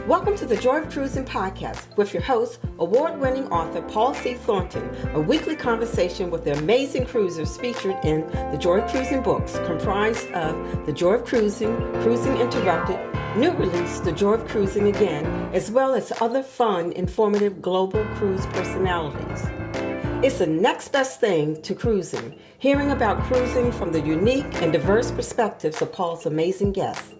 Welcome to the Joy of Cruising podcast with your host, award-winning author Paul C. Thornton, a weekly conversation with the amazing cruisers featured in the Joy of Cruising books, comprised of The Joy of Cruising, Cruising Interrupted, new release, The Joy of Cruising Again, as well as other fun, informative global cruise personalities. It's the next best thing to cruising, hearing about cruising from the unique and diverse perspectives of Paul's amazing guests.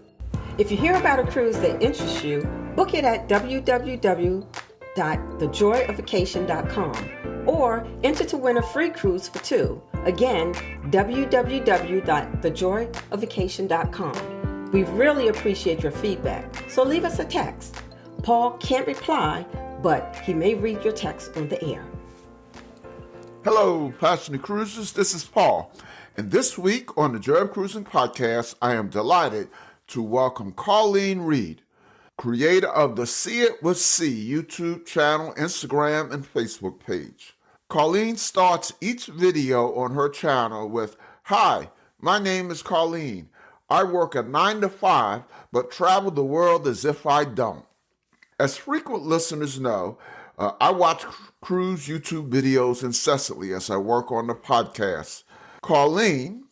If you hear about a cruise that interests you, book it at www.thejoyoфvacation.com or enter to win a free cruise for two. Again, www.thejoyoфvacation.com. We really appreciate your feedback, so leave us a text. Paul can't reply, but he may read your text on the air. Hello, passionate cruisers. This is Paul. And this week on the Joy of Cruising podcast, I am delighted to welcome Colleen Reed, creator of the See It With C YouTube channel, Instagram, and Facebook page. Colleen starts each video on her channel with, "Hi, my name is Colleen. I work a 9 to 5, but travel the world as if I don't." As frequent listeners know, I watch cruise YouTube videos incessantly as I work on the podcast. Colleen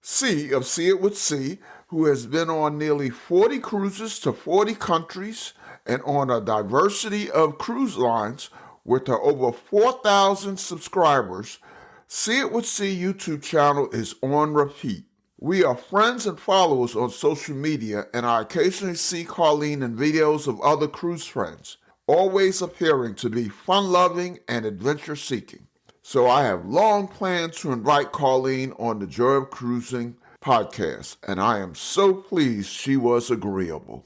C of See It With C, who has been on nearly 40 cruises to 40 countries and on a diversity of cruise lines with her over 4,000 subscribers, See It With C YouTube channel is on repeat. We are friends and followers on social media, and I occasionally see Colleen in videos of other cruise friends, always appearing to be fun-loving and adventure-seeking. So I have long planned to invite Colleen on the Joy of Cruising podcast, and I am so pleased she was agreeable.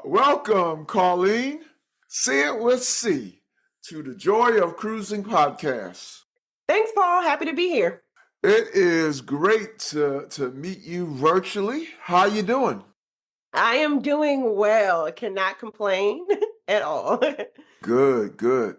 Welcome, Colleen. See It With C to the Joy of Cruising podcast. Thanks, Paul. Happy to be here. It is great to meet you virtually. How you doing? I am doing well. I cannot complain at all. Good.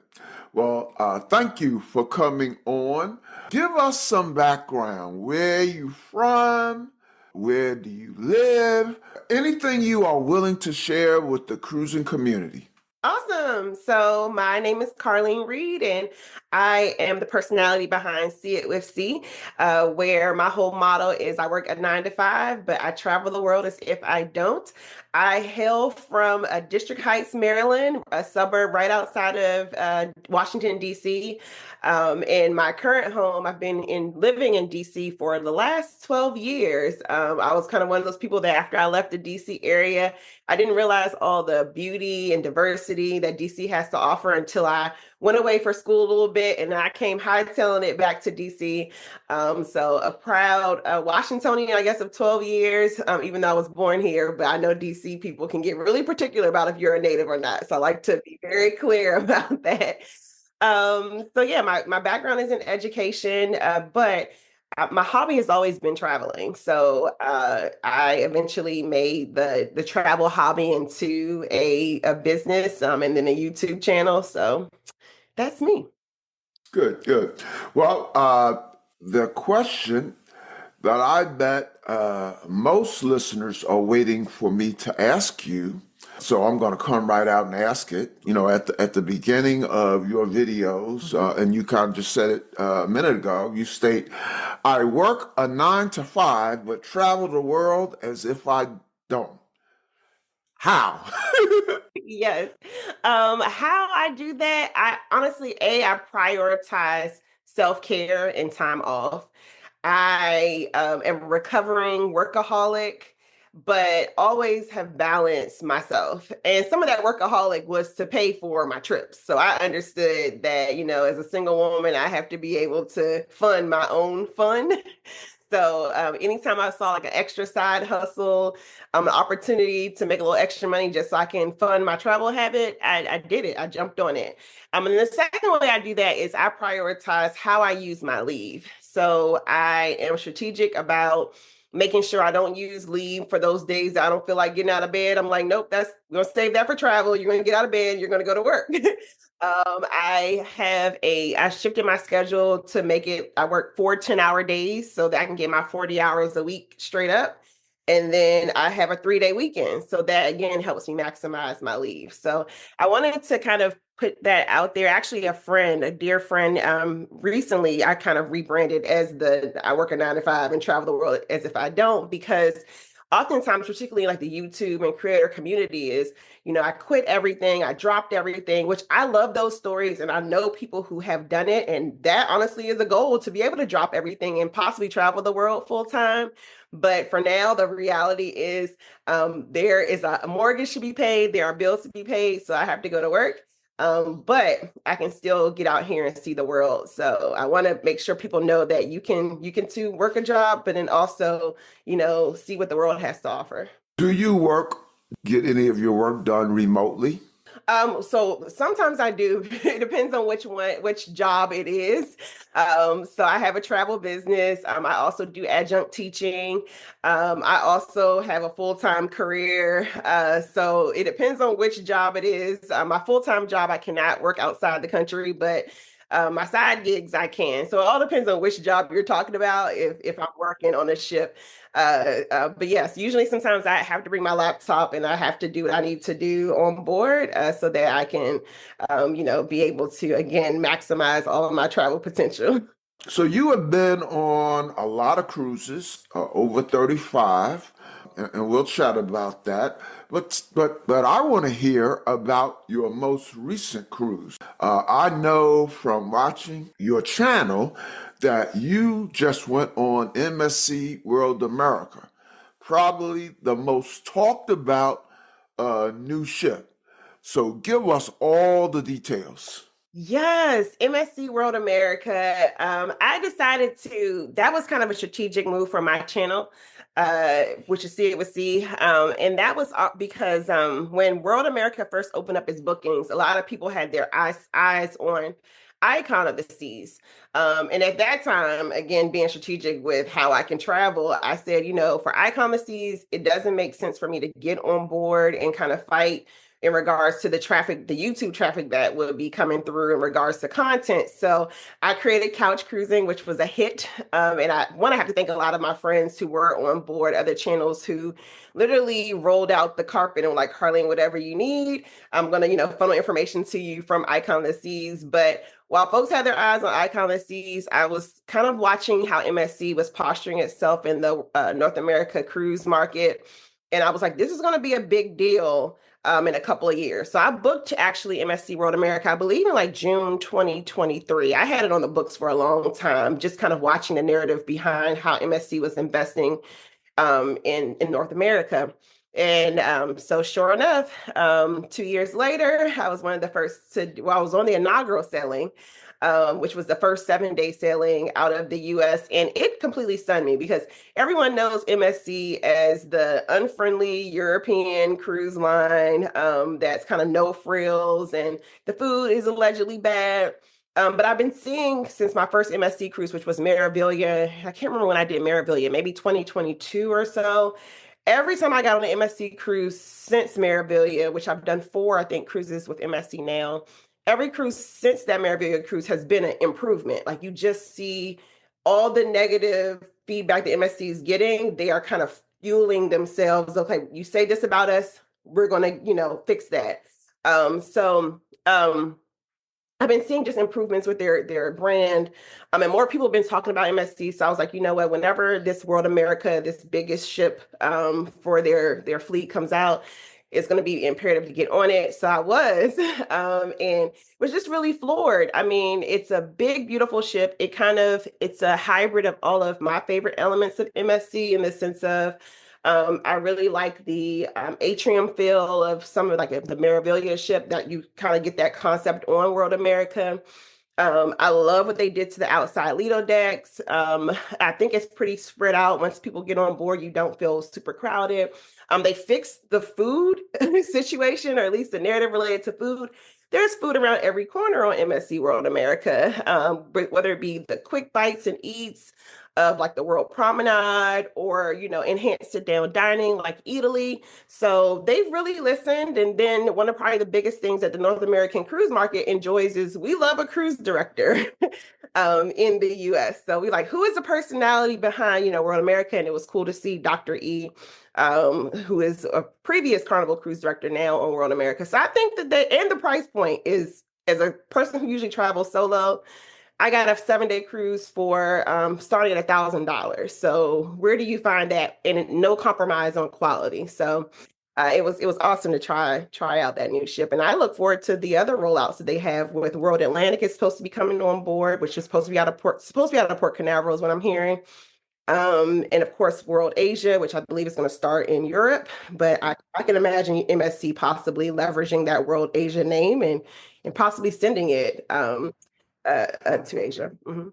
Well, thank you for coming on. Give us some background. Where are you from? Where do you live? Anything you are willing to share with the cruising community. Awesome. So my name is Colleen Reed, and I am the personality behind See It With C, where my whole motto is I work a 9 to 5, but I travel the world as if I don't. I hail from District Heights, Maryland, a suburb right outside of Washington, D.C. In my current home, I've been living in D.C. for the last 12 years. I was kind of one of those people that after I left the D.C. area, I didn't realize all the beauty and diversity that DC has to offer until I went away for school a little bit, and I came hightailing it back to DC. So a proud Washingtonian, I guess, of 12 years, even though I was born here, but I know DC people can get really particular about if you're a native or not. So I like to be very clear about that. My background is in education, but my hobby has always been traveling. So I eventually made the travel hobby into a business and then a YouTube channel. So that's me. Good. Well, the question that I bet most listeners are waiting for me to ask you, so I'm going to come right out and ask it. You know, at the beginning of your videos, and you kind of just said it a minute ago, you state, "I work a 9 to 5, but travel the world as if I don't." How? Yes. How I do that, I honestly, I prioritize self-care and time off. I am a recovering workaholic, but always have balanced myself. And some of that workaholic was to pay for my trips. So I understood that, as a single woman, I have to be able to fund my own fun. So anytime I saw like an extra side hustle, an opportunity to make a little extra money just so I can fund my travel habit, I did it. I jumped on it. And the second way I do that is I prioritize how I use my leave. So I am strategic about making sure I don't use leave for those days that I don't feel like getting out of bed. I'm like, nope, we're going to save that for travel. You're going to get out of bed. You're going to go to work. I shifted my schedule to make it, I work 4 10-hour days so that I can get my 40 hours a week straight up. And then I have a 3-day weekend. So that again helps me maximize my leave. So I wanted to kind of put that out there. Actually, a dear friend, recently I kind of rebranded as I work a 9 to 5 and travel the world as if I don't, because oftentimes, particularly like the YouTube and creator community is, I quit everything, I dropped everything, which I love those stories. And I know people who have done it. And that honestly is a goal, to be able to drop everything and possibly travel the world full time. But for now, the reality is there is a mortgage to be paid, there are bills to be paid. So I have to go to work. But I can still get out here and see the world. So I want to make sure people know that you can too work a job, but then also, see what the world has to offer. Do you get any of your work done remotely? So sometimes I do. It depends on which job it is. So I have a travel business. I also do adjunct teaching. I also have a full-time career. So it depends on which job it is. My full-time job, I cannot work outside the country, but my side gigs I can. So it all depends on which job you're talking about. If I'm working on a ship, but yes, usually sometimes I have to bring my laptop and I have to do what I need to do on board so that I can, be able to again maximize all of my travel potential. So you have been on a lot of cruises, over 35, and we'll chat about that. But I want to hear about your most recent cruise. I know from watching your channel that you just went on MSC World America, probably the most talked about new ship. So give us all the details. Yes, MSC World America. That was kind of a strategic move for my channel, which is See It With C. And that was because when World America first opened up its bookings, a lot of people had their eyes on Icon of the Seas. And at that time, again, being strategic with how I can travel, I said, for Icon of the Seas, it doesn't make sense for me to get on board and kind of fight in regards to the YouTube traffic that would be coming through in regards to content. So I created Couch Cruising, which was a hit. And I have to thank a lot of my friends who were on board, other channels who literally rolled out the carpet and were like, Carlene, whatever you need, I'm going to, funnel information to you from Icon of the Seas. But while folks had their eyes on Icon of the Seas, I was kind of watching how MSC was posturing itself in the North America cruise market. And I was like, this is going to be a big deal in a couple of years. So I booked actually MSC World America, I believe in like June 2023. I had it on the books for a long time, just kind of watching the narrative behind how MSC was investing in North America. And so sure enough, 2 years later, I was one of the first I was on the inaugural sailing, which was the first 7-day sailing out of the US. And it completely stunned me because everyone knows MSC as the unfriendly European cruise line that's kind of no frills and the food is allegedly bad. But I've been seeing since my first MSC cruise, which was Meraviglia, I can't remember when I did Meraviglia, maybe 2022 or so. Every time I got on an MSC cruise since Meraviglia, which I've done 4, I think, cruises with MSC now, every cruise since that Meraviglia cruise has been an improvement. Like you just see all the negative feedback the MSC is getting, they are kind of fueling themselves. Okay, you say this about us, we're going to, fix that. So I've been seeing just improvements with their brand. And more people have been talking about MSC. So I was like, you know what, whenever this World America, this biggest ship for their fleet comes out, it's going to be imperative to get on it. So I was, and was just really floored. I mean, it's a big, beautiful ship. It's a hybrid of all of my favorite elements of MSC in the sense of, I really like the atrium feel of some of like the Meraviglia ship that you kind of get that concept on World America. I love what they did to the outside Lido decks. I think it's pretty spread out. Once people get on board, you don't feel super crowded. They fixed the food situation, or at least the narrative related to food. There's food around every corner on MSC World America, whether it be the quick bites and eats, of like the World Promenade or, enhanced sit down dining like Italy. So they've really listened. And then one of probably the biggest things that the North American cruise market enjoys is we love a cruise director in the US. So we like, who is the personality behind, World America? And it was cool to see Dr. E, who is a previous Carnival cruise director now on World America. So I think that and the price point is, as a person who usually travels solo, I got a 7-day cruise for starting at $1,000. So where do you find that? And no compromise on quality. So it was awesome to try out that new ship, and I look forward to the other rollouts that they have with World Atlantic. Is supposed to be coming on board, which is supposed to be out of Port Canaveral, is what I'm hearing. And of course, World Asia, which I believe is going to start in Europe. But I can imagine MSC possibly leveraging that World Asia name and possibly sending it to Asia. Mm-hmm.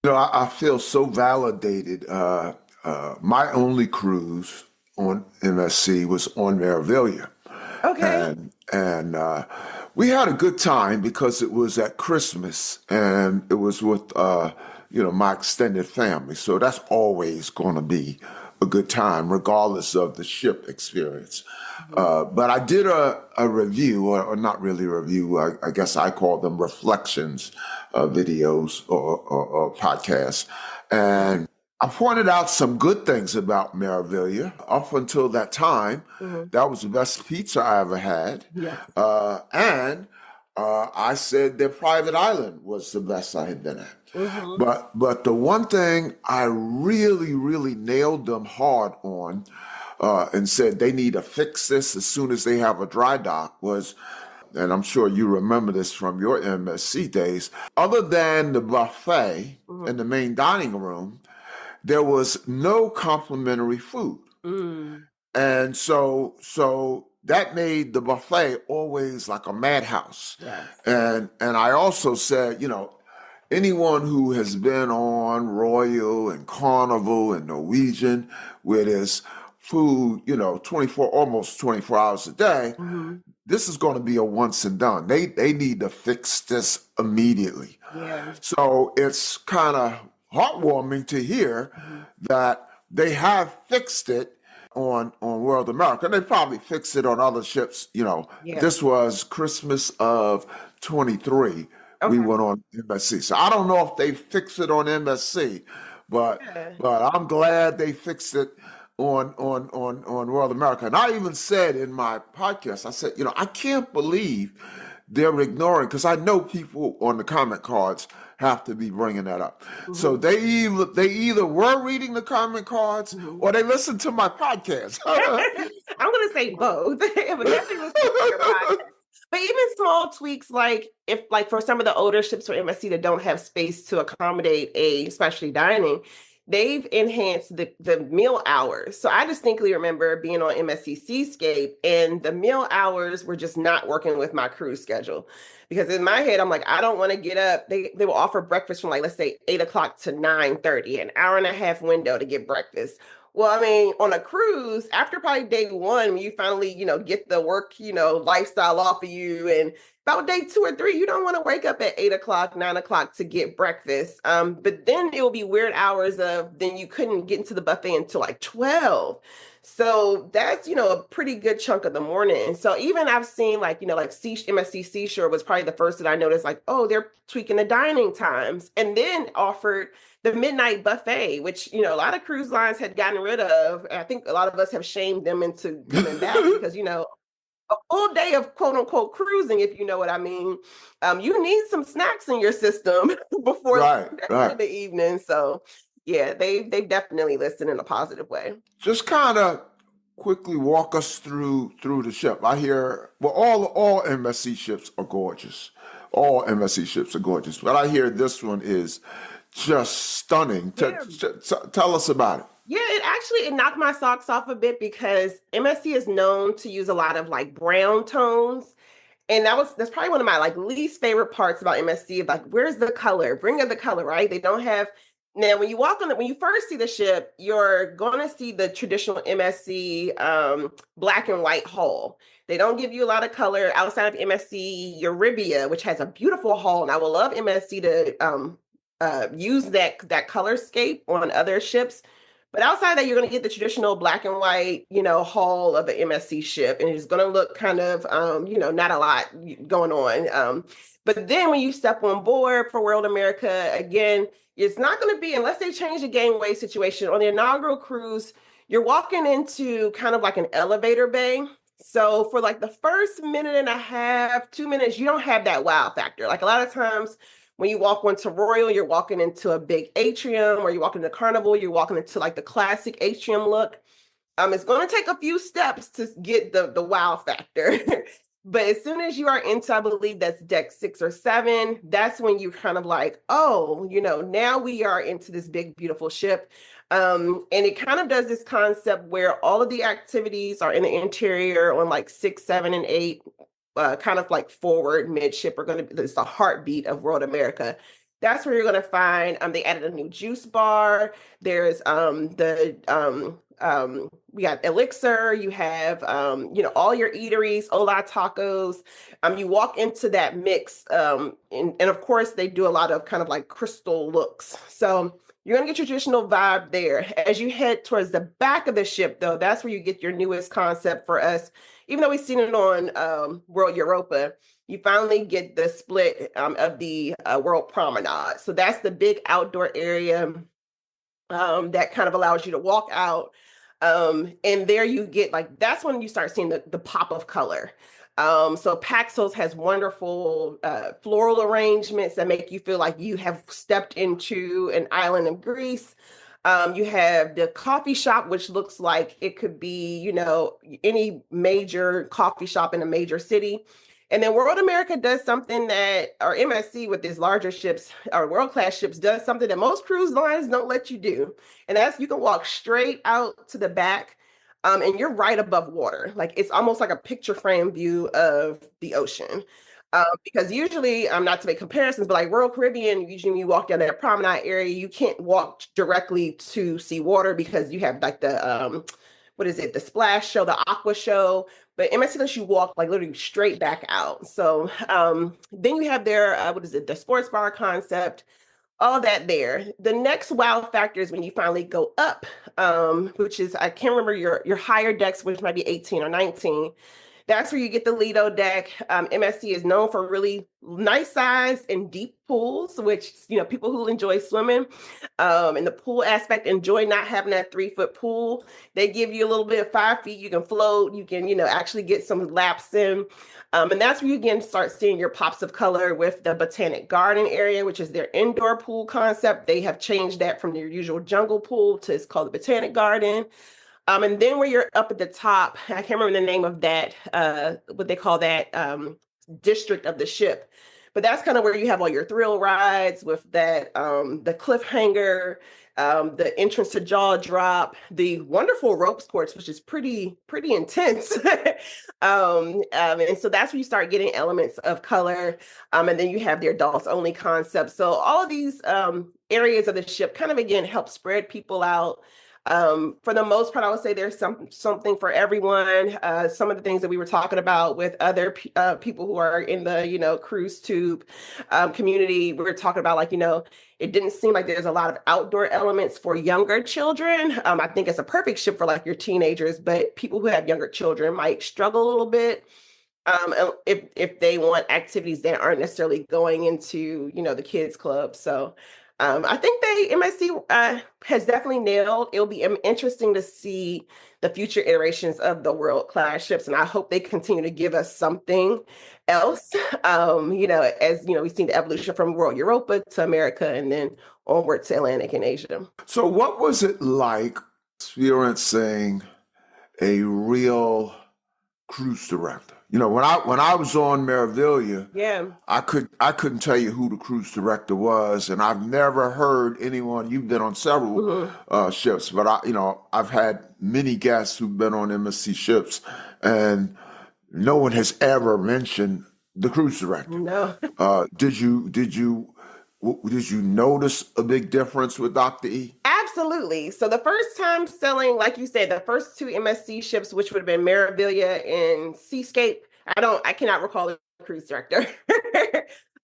I feel so validated. My only cruise on MSC was on Meraviglia. Okay. And we had a good time because it was at Christmas and it was with my extended family. So that's always going to be a good time, regardless of the ship experience. But I did a review, or not really a review, I guess I call them reflections videos or podcasts. And I pointed out some good things about Meraviglia. Up until that time, that was the best pizza I ever had. Yes. And I said their private island was the best I had been at. Mm-hmm. But the one thing I really, really nailed them hard on and said they need to fix this as soon as they have a dry dock was, and I'm sure you remember this from your MSC days, other than the buffet in the main dining room, there was no complimentary food. And so that made the buffet always like a madhouse. Yes. And I also said, anyone who has been on Royal and Carnival and Norwegian, where there's food, almost 24 hours a day, this is going to be a once and done. They need to fix this immediately. Yeah. So it's kind of heartwarming to hear that they have fixed it on World America. They probably fixed it on other ships. This was Christmas of 23. Okay. We went on MSC. So I don't know if they fixed it on MSC, but I'm glad they fixed it on World America. And I even said in my podcast, I said, I can't believe they're ignoring, because I know people on the comment cards have to be bringing that up. So they either were reading the comment cards or they listened to my podcast. I'm going to say both. But definitely listen to your podcast. But even small tweaks, like for some of the older ships for MSC that don't have space to accommodate a specialty dining, they've enhanced the meal hours. So I distinctly remember being on MSC Seascape and the meal hours were just not working with my cruise schedule. Because in my head, I'm like, I don't want to get up. They will offer breakfast from let's say 8 o'clock to 9:30, an hour and a half window to get breakfast. Well, I mean, on a cruise, after probably day one, when you finally, get the work, lifestyle off of you, and about day 2 or 3, you don't want to wake up at 8 o'clock, 9 o'clock to get breakfast. But then it will be weird hours of, then you couldn't get into the buffet until 12. So that's, a pretty good chunk of the morning. So even I've seen MSC Seashore was probably the first that I noticed, they're tweaking the dining times, and then offered the midnight buffet, which, a lot of cruise lines had gotten rid of. I think a lot of us have shamed them into coming back because, a full day of quote unquote cruising, if you know what I mean, you need some snacks in your system before the evening. So yeah, they've definitely listened in a positive way. Just kind of quickly walk us through the ship. I hear, all MSC ships are gorgeous. All MSC ships are gorgeous, but I hear this one is just stunning. Yeah. Tell us about it. Yeah, it knocked my socks off a bit because MSC is known to use a lot of brown tones. And that's probably one of my least favorite parts about MSC of where's the color? Bring in the color, right? They don't have. Now, when you when you first see the ship, you're going to see the traditional MSC black and white hull. They don't give you a lot of color outside of MSC Euribia, which has a beautiful hull. And I would love MSC to use that color scape on other ships. But outside that, you're going to get the traditional black and white, hull of an MSC ship, and it's going to look kind of, not a lot going on. But then when you step on board for World America, again, it's not going to be, unless they change the gangway situation on the inaugural cruise, you're walking into kind of like an elevator bay. So for like the first minute and a half, 2 minutes, you don't have that wow factor. Like a lot of times when you walk onto Royal, you're walking into a big atrium, or you walk into Carnival, you're walking into like the classic atrium look. It's going to take a few steps to get the wow factor. But as soon as you are into, I believe that's deck 6 or 7, that's when you kind of like, oh, now we are into this big, beautiful ship. And it kind of does this concept where all of the activities are in the interior on like 6, 7, and 8, kind of like forward midship are going to be, it's the heartbeat of World America. That's where you're going to find, they added a new juice bar. There's we got Elixir, you have, all your eateries, Hola Tacos. You walk into that mix, and of course they do a lot of kind of like crystal looks. So you're going to get your traditional vibe there. As you head towards the back of the ship, though, that's where you get your newest concept for us. Even though we've seen it on World Europa, you finally get the split of the World Promenade. So that's the big outdoor area that kind of allows you to walk out. And there you get that's when you start seeing the pop of color. So Paxos has wonderful floral arrangements that make you feel like you have stepped into an island of Greece. You have the coffee shop, which looks like it could be, any major coffee shop in a major city. And then World America does something that, or MSC with these larger ships, or world-class ships, does something that most cruise lines don't let you do. And that's, you can walk straight out to the back, and you're right above water. Like it's almost like a picture frame view of the ocean. Because usually, not to make comparisons, but like Royal Caribbean, usually when you walk down that promenade area, you can't walk directly to see water because you have like the, the splash show, the aqua show. But MSC lets you walk like literally straight back out. So then you have their, the sports bar concept, all that there. The next wow factor is when you finally go up, which is, I can't remember your higher decks, which might be 18 or 19. That's where you get the Lido deck. MSC is known for really nice size and deep pools, which, people who enjoy swimming and the pool aspect enjoy not having that 3-foot pool. They give you a little bit of 5 feet. You can float. You can, actually get some laps in. And that's where you again start seeing your pops of color with the Botanic Garden area, which is their indoor pool concept. They have changed that from their usual jungle pool to it's called the Botanic Garden. And then where you're up at the top, I can't remember the name of that, what they call that district of the ship. But that's kind of where you have all your thrill rides with that, the cliffhanger, the entrance to Jaw Drop, the wonderful ropes course, which is pretty intense. And so that's where you start getting elements of color. And then you have their adults only concept. So all of these areas of the ship kind of, again, help spread people out. For the most part, I would say there's something for everyone. Some of the things that we were talking about with other people who are in the, cruise tube community, we were talking about it didn't seem like there's a lot of outdoor elements for younger children. I think it's a perfect ship for your teenagers, but people who have younger children might struggle a little bit. If they want activities that aren't necessarily going into, the kids club. So I think MSC has definitely nailed. It'll be interesting to see the future iterations of the world-class ships, and I hope they continue to give us something else. As we've seen the evolution from World Europa to America, and then onward to Atlantic and Asia. So, what was it like experiencing a real cruise director? When I was on Meraviglia, Yeah, I couldn't tell you who the cruise director was, and I've never heard anyone. You've been on several ships, but I've had many guests who've been on MSC ships, and no one has ever mentioned the cruise director. no. Did you notice a big difference with Dr. E? Absolutely. So the first time selling, like you said, the first 2 MSC ships, which would have been Meraviglia and Seascape, I cannot recall the cruise director.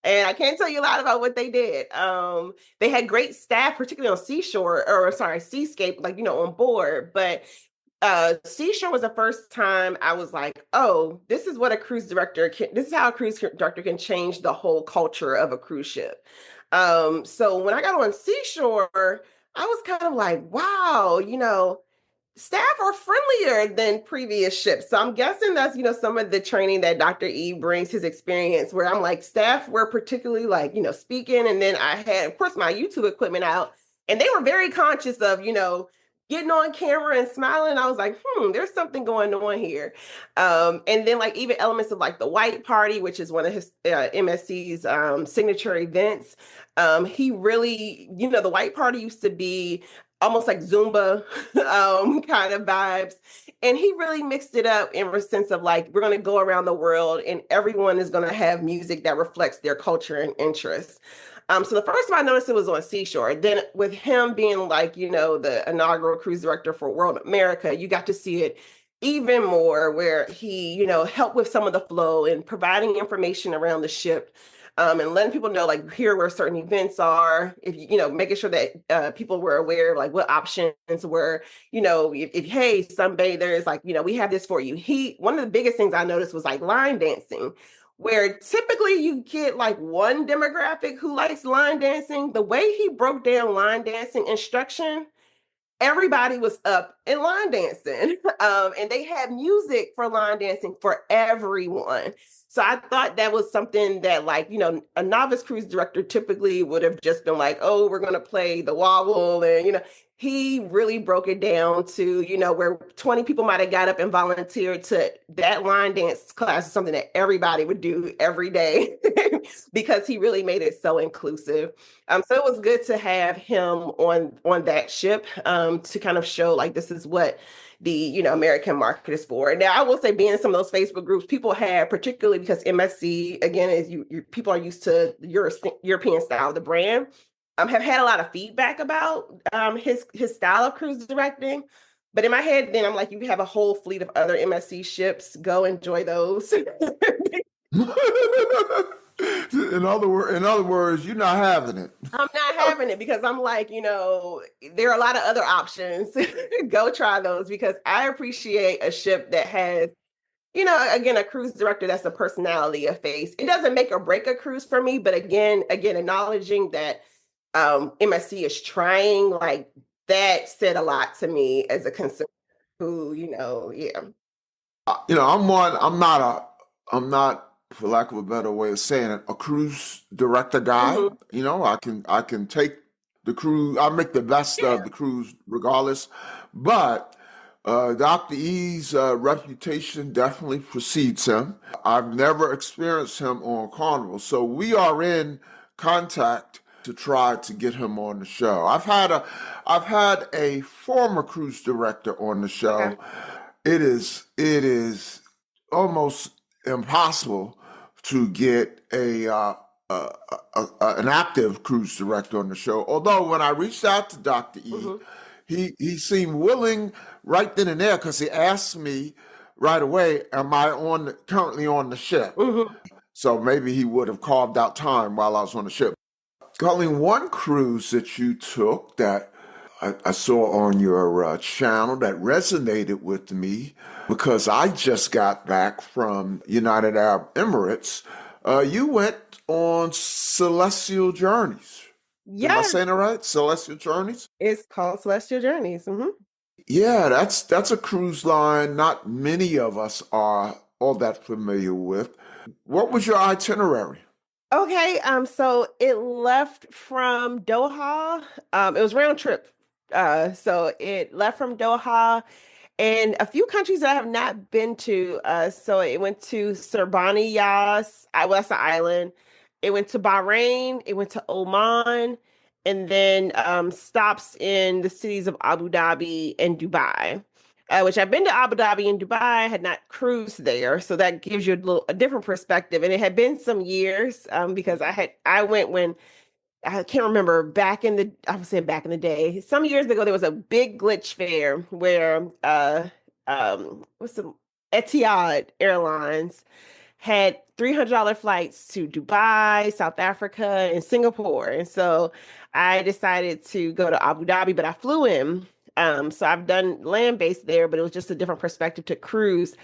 And I can't tell you a lot about what they did. They had great staff, particularly on Seascape, like, on board. But Seashore was the first time I was like, oh, this is what a cruise director can, this is how a cruise director can change the whole culture of a cruise ship. So when I got on Seashore, I was kind of like, wow, staff are friendlier than previous ships. So I'm guessing that's, some of the training that Dr. E brings, his experience, where I'm like, staff were particularly like, speaking. And then I had, of course, my YouTube equipment out, and they were very conscious of, getting on camera and smiling. I was like, there's something going on here. And then like even elements of like the white party, which is one of his MSC's signature events. He really, the white party used to be almost like Zumba kind of vibes. And he really mixed it up in a sense of like, we're going to go around the world and everyone is going to have music that reflects their culture and interests. So the first time I noticed it was on Seashore. Then with him being like, the inaugural cruise director for World America, you got to see it even more where he, helped with some of the flow and providing information around the ship. And letting people know, like, here where certain events are, if making sure that people were aware of like what options were, if hey, sunbathers, like, we have this for you. One of the biggest things I noticed was like line dancing, where typically you get like one demographic who likes line dancing. The way he broke down line dancing instruction, everybody was up in line dancing. And they had music for line dancing for everyone. So I thought that was something that like, a novice cruise director typically would have just been like, oh, we're going to play the wobble. And, he really broke it down to, where 20 people might have got up and volunteered to that line dance class is something that everybody would do every day because he really made it so inclusive. So it was good to have him on that ship to kind of show like this is what the American market is for. Now I will say, being in some of those Facebook groups, people have, particularly because MSC again is people are used to the European style of the brand. Have had a lot of feedback about his style of cruise directing. But in my head, then I'm like, you have a whole fleet of other MSC ships. Go enjoy those. In other words, you're not having it. I'm not having it because I'm like, there are a lot of other options. Go try those because I appreciate a ship that has, again, a cruise director that's a personality, a face. It doesn't make or break a cruise for me, but again, acknowledging that MSC is trying, like that said a lot to me as a consumer who, yeah. I'm not, for lack of a better way of saying it, a cruise director guy. Mm-hmm. I can take the cruise, I make the best of the cruise regardless. But Dr. E's reputation definitely precedes him. I've never experienced him on Carnival, so we are in contact to try to get him on the show. I've had a former cruise director on the show. Okay. It is almost impossible to get an active cruise director on the show. Although when I reached out to Dr. E, Mm-hmm. he seemed willing right then and there because he asked me right away, "Am I currently on the ship?" Mm-hmm. So maybe he would have carved out time while I was on the ship. Colleen, one cruise that you took that I saw on your channel that resonated with me because I just got back from United Arab Emirates. You went on Celestial Journeys. Am I Yes, saying it right? Celestial Journeys? it's called Celestial Journeys. Mm-hmm. Yeah, that's a cruise line not many of us are all that familiar with. What was your itinerary? Okay, so it left from Doha. It was round trip. So it left from Doha and a few countries that I have not been to. So it went to Serbani Yas, that's an island. It went to Bahrain, it went to Oman, and then stops in the cities of Abu Dhabi and Dubai. Which I've been to Abu Dhabi and Dubai, I had not cruised there, so that gives you a different perspective. And it had been some years because I went when I can't remember I was saying back in the day, some years ago there was a big glitch fair where what's the Etihad Airlines had $300 flights to Dubai, South Africa, and Singapore. And so I decided to go to Abu Dhabi, but I flew in. So I've done land-based there, but it was just a different perspective to cruise.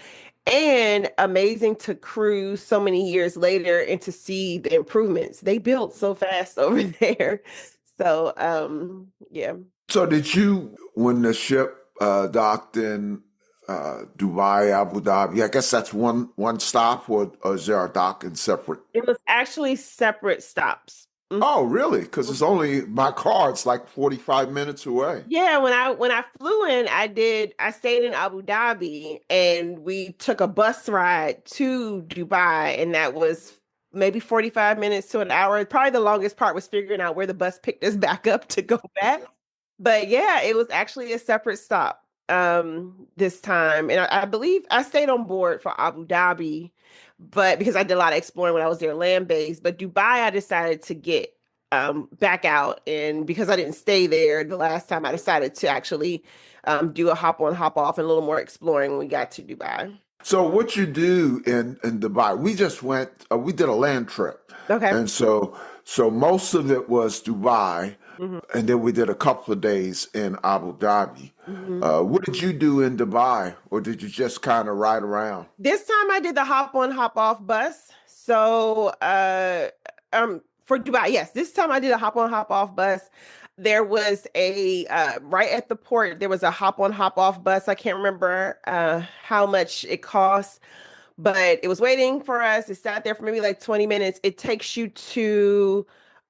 And amazing to cruise so many years later and to see the improvements. They built so fast over there. So yeah. So did you, when the ship docked in Dubai, Abu Dhabi, I guess that's one stop, or is there a dock in separate? It was actually separate stops. Mhm. Oh, really? Because it's only by car, it's like 45 minutes away. Yeah, when I flew in, I stayed in Abu Dhabi and we took a bus ride to Dubai, and that was maybe 45 minutes to an hour. Probably the longest part was figuring out where the bus picked us back up to go back. But yeah, it was actually a separate stop this time. And I believe I stayed on board for Abu Dhabi, but because I did a lot of exploring when I was there land-based. But Dubai, I decided to get back out. And because I didn't stay there the last time, I decided to actually do a hop on, hop off and a little more exploring when we got to Dubai. So what you do in Dubai, we just went, we did a land trip. Okay. And so most of it was Dubai, hmm and then we did a couple of days in Abu Dhabi. hmm What did you do in Dubai, or did you just kind of ride around? This time I did the hop on, hop off bus. So for Dubai, yes, this time I did a hop on, hop off bus. There was a right at the port, there was a hop on, hop off bus. I can't remember how much it cost, but it was waiting for us. It sat there for maybe like 20 minutes. It takes you to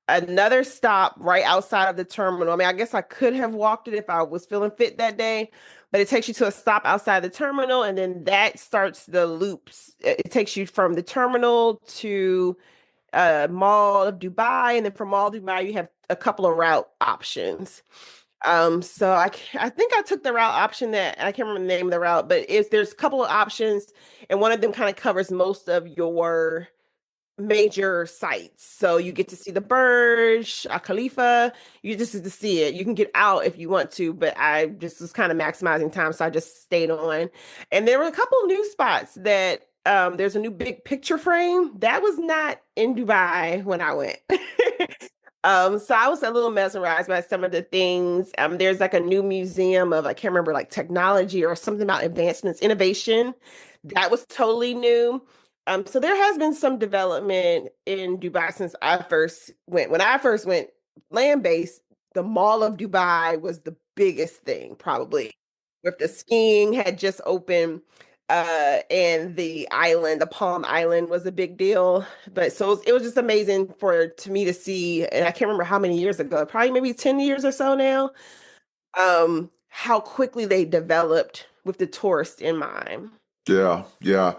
another stop right outside of the terminal. I mean, I guess I could have walked it if I was feeling fit that day, but it takes you to a stop outside the terminal, and then that starts the loops. It takes you from the terminal to Mall of Dubai, and then from Mall of Dubai, you have a couple of route options. So I think I took the route option that I can't remember the name of the route, but there's a couple of options, and one of them kind of covers most of your major sites. So you get to see the Burj Al Khalifa. You just get to see it. You can get out if you want to, but I just was kind of maximizing time, so I just stayed on. And there were a couple of new spots that there's a new big picture frame that was not in Dubai when I went. So I was a little mesmerized by some of the things. There's like a new museum of, I can't remember, like technology or something about advancements, innovation. That was totally new. So there has been some development in Dubai since I first went. When I first went land-based, the Mall of Dubai was the biggest thing, probably. With the skiing had just opened, and the island, the Palm Island, was a big deal. But so it was just amazing to me to see, and I can't remember how many years ago, probably maybe 10 years or so now, how quickly they developed with the tourist in mind. Yeah, yeah,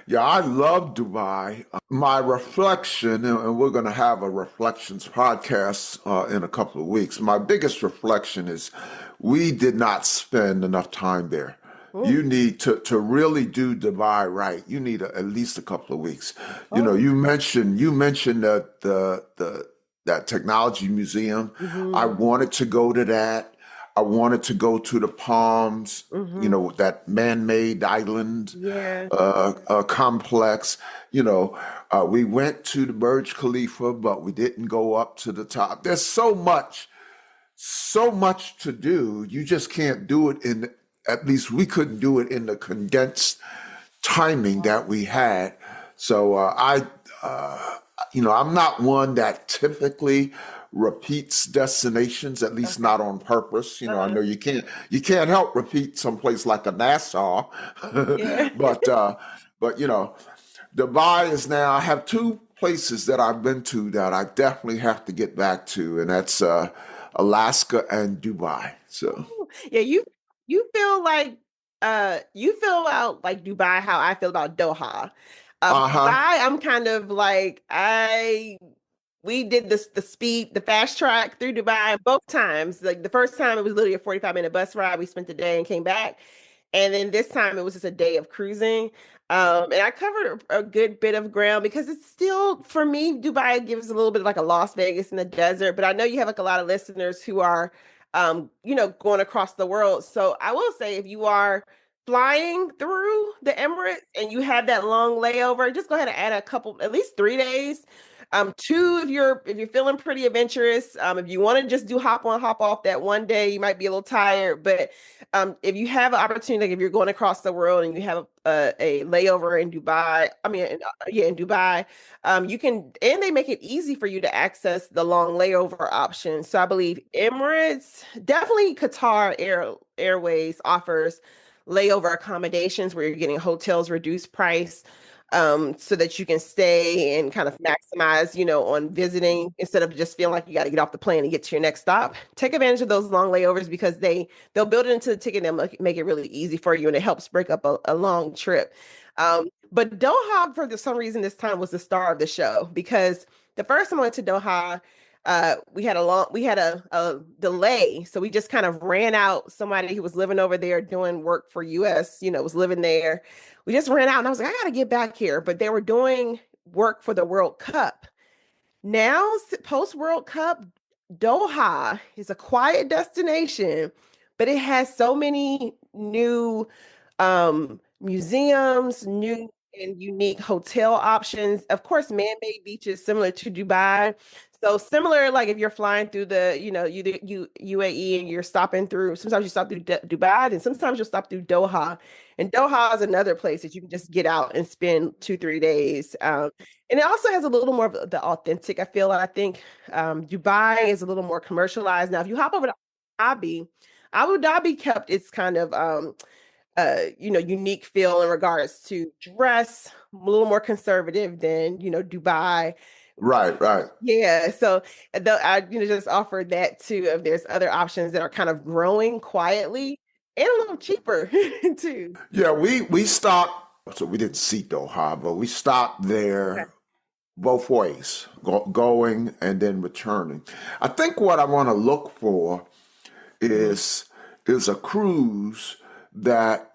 yeah. I love Dubai. My reflection, and we're going to have a reflections podcast in a couple of weeks. My biggest reflection is we did not spend enough time there. You Ooh. need to really do Dubai right. You need at least a couple of weeks. You know, Oh. you mentioned that technology museum. I hmm wanted to go to that. I wanted to go to the Palms, hmm that man-made island Yeah. complex. We went to the Burj Khalifa, but we didn't go up to the top. There's so much to do. You just can't do it at least we couldn't do it in the condensed timing that we had. So I'm not one that typically repeats destinations, at least Okay. not on purpose. I Uh-huh. know you can't help repeat someplace like a Nassau, Yeah. but Dubai is now. I have two places that I've been to that I definitely have to get back to, and that's Alaska and Dubai. So, Yeah, you feel like you feel about like Dubai how I feel about Doha. uh-huh. Dubai, I'm kind of like we did the fast track through Dubai both times. Like the first time it was literally a 45-minute bus ride. We spent the day and came back. And then this time it was just a day of cruising. And I covered a good bit of ground because it's still, for me, Dubai gives a little bit like a Las Vegas in the desert. But I know you have like a lot of listeners who are, going across the world. So I will say if you are flying through the Emirates and you have that long layover, just go ahead and add a couple, at least 3 days. Two, if you're feeling pretty adventurous. If you want to just do hop on, hop off that one day, you might be a little tired. But if you have an opportunity, like if you're going across the world and you have a layover in Dubai, in Dubai, you can, and they make it easy for you to access the long layover option. So I believe Emirates, definitely Airways offers layover accommodations where you're getting hotels reduced price, so that you can stay and kind of maximize, on visiting instead of just feeling like you got to get off the plane and get to your next stop. Take advantage of those long layovers because they'll build it into the ticket and make it really easy for you, and it helps break up a long trip. But Doha, for some reason, this time was the star of the show because the first time I went to Doha, we had a delay, so we just kind of ran out. Somebody who was living over there doing work for US, was living there. We just ran out, and I was like, I got to get back here. But they were doing work for the World Cup. Now, post World Cup, Doha is a quiet destination, but it has so many new museums, new and unique hotel options. Of course, man-made beaches similar to Dubai. So similar, like if you're flying through the, UAE and you're stopping through, sometimes you stop through Dubai and sometimes you'll stop through Doha. And Doha is another place that you can just get out and spend 2-3 days. And it also has a little more of the authentic, I feel. I think Dubai is a little more commercialized. Now, if you hop over to Abu Dhabi kept its kind of unique feel in regards to dress, a little more conservative than, Dubai. Right. Yeah, so I just offered that too. If there's other options that are kind of growing quietly and a little cheaper too. Yeah, we stopped. So we didn't see Doha, but we stopped there. Okay. Both ways, going and then returning. I think what I want to look for is a cruise that,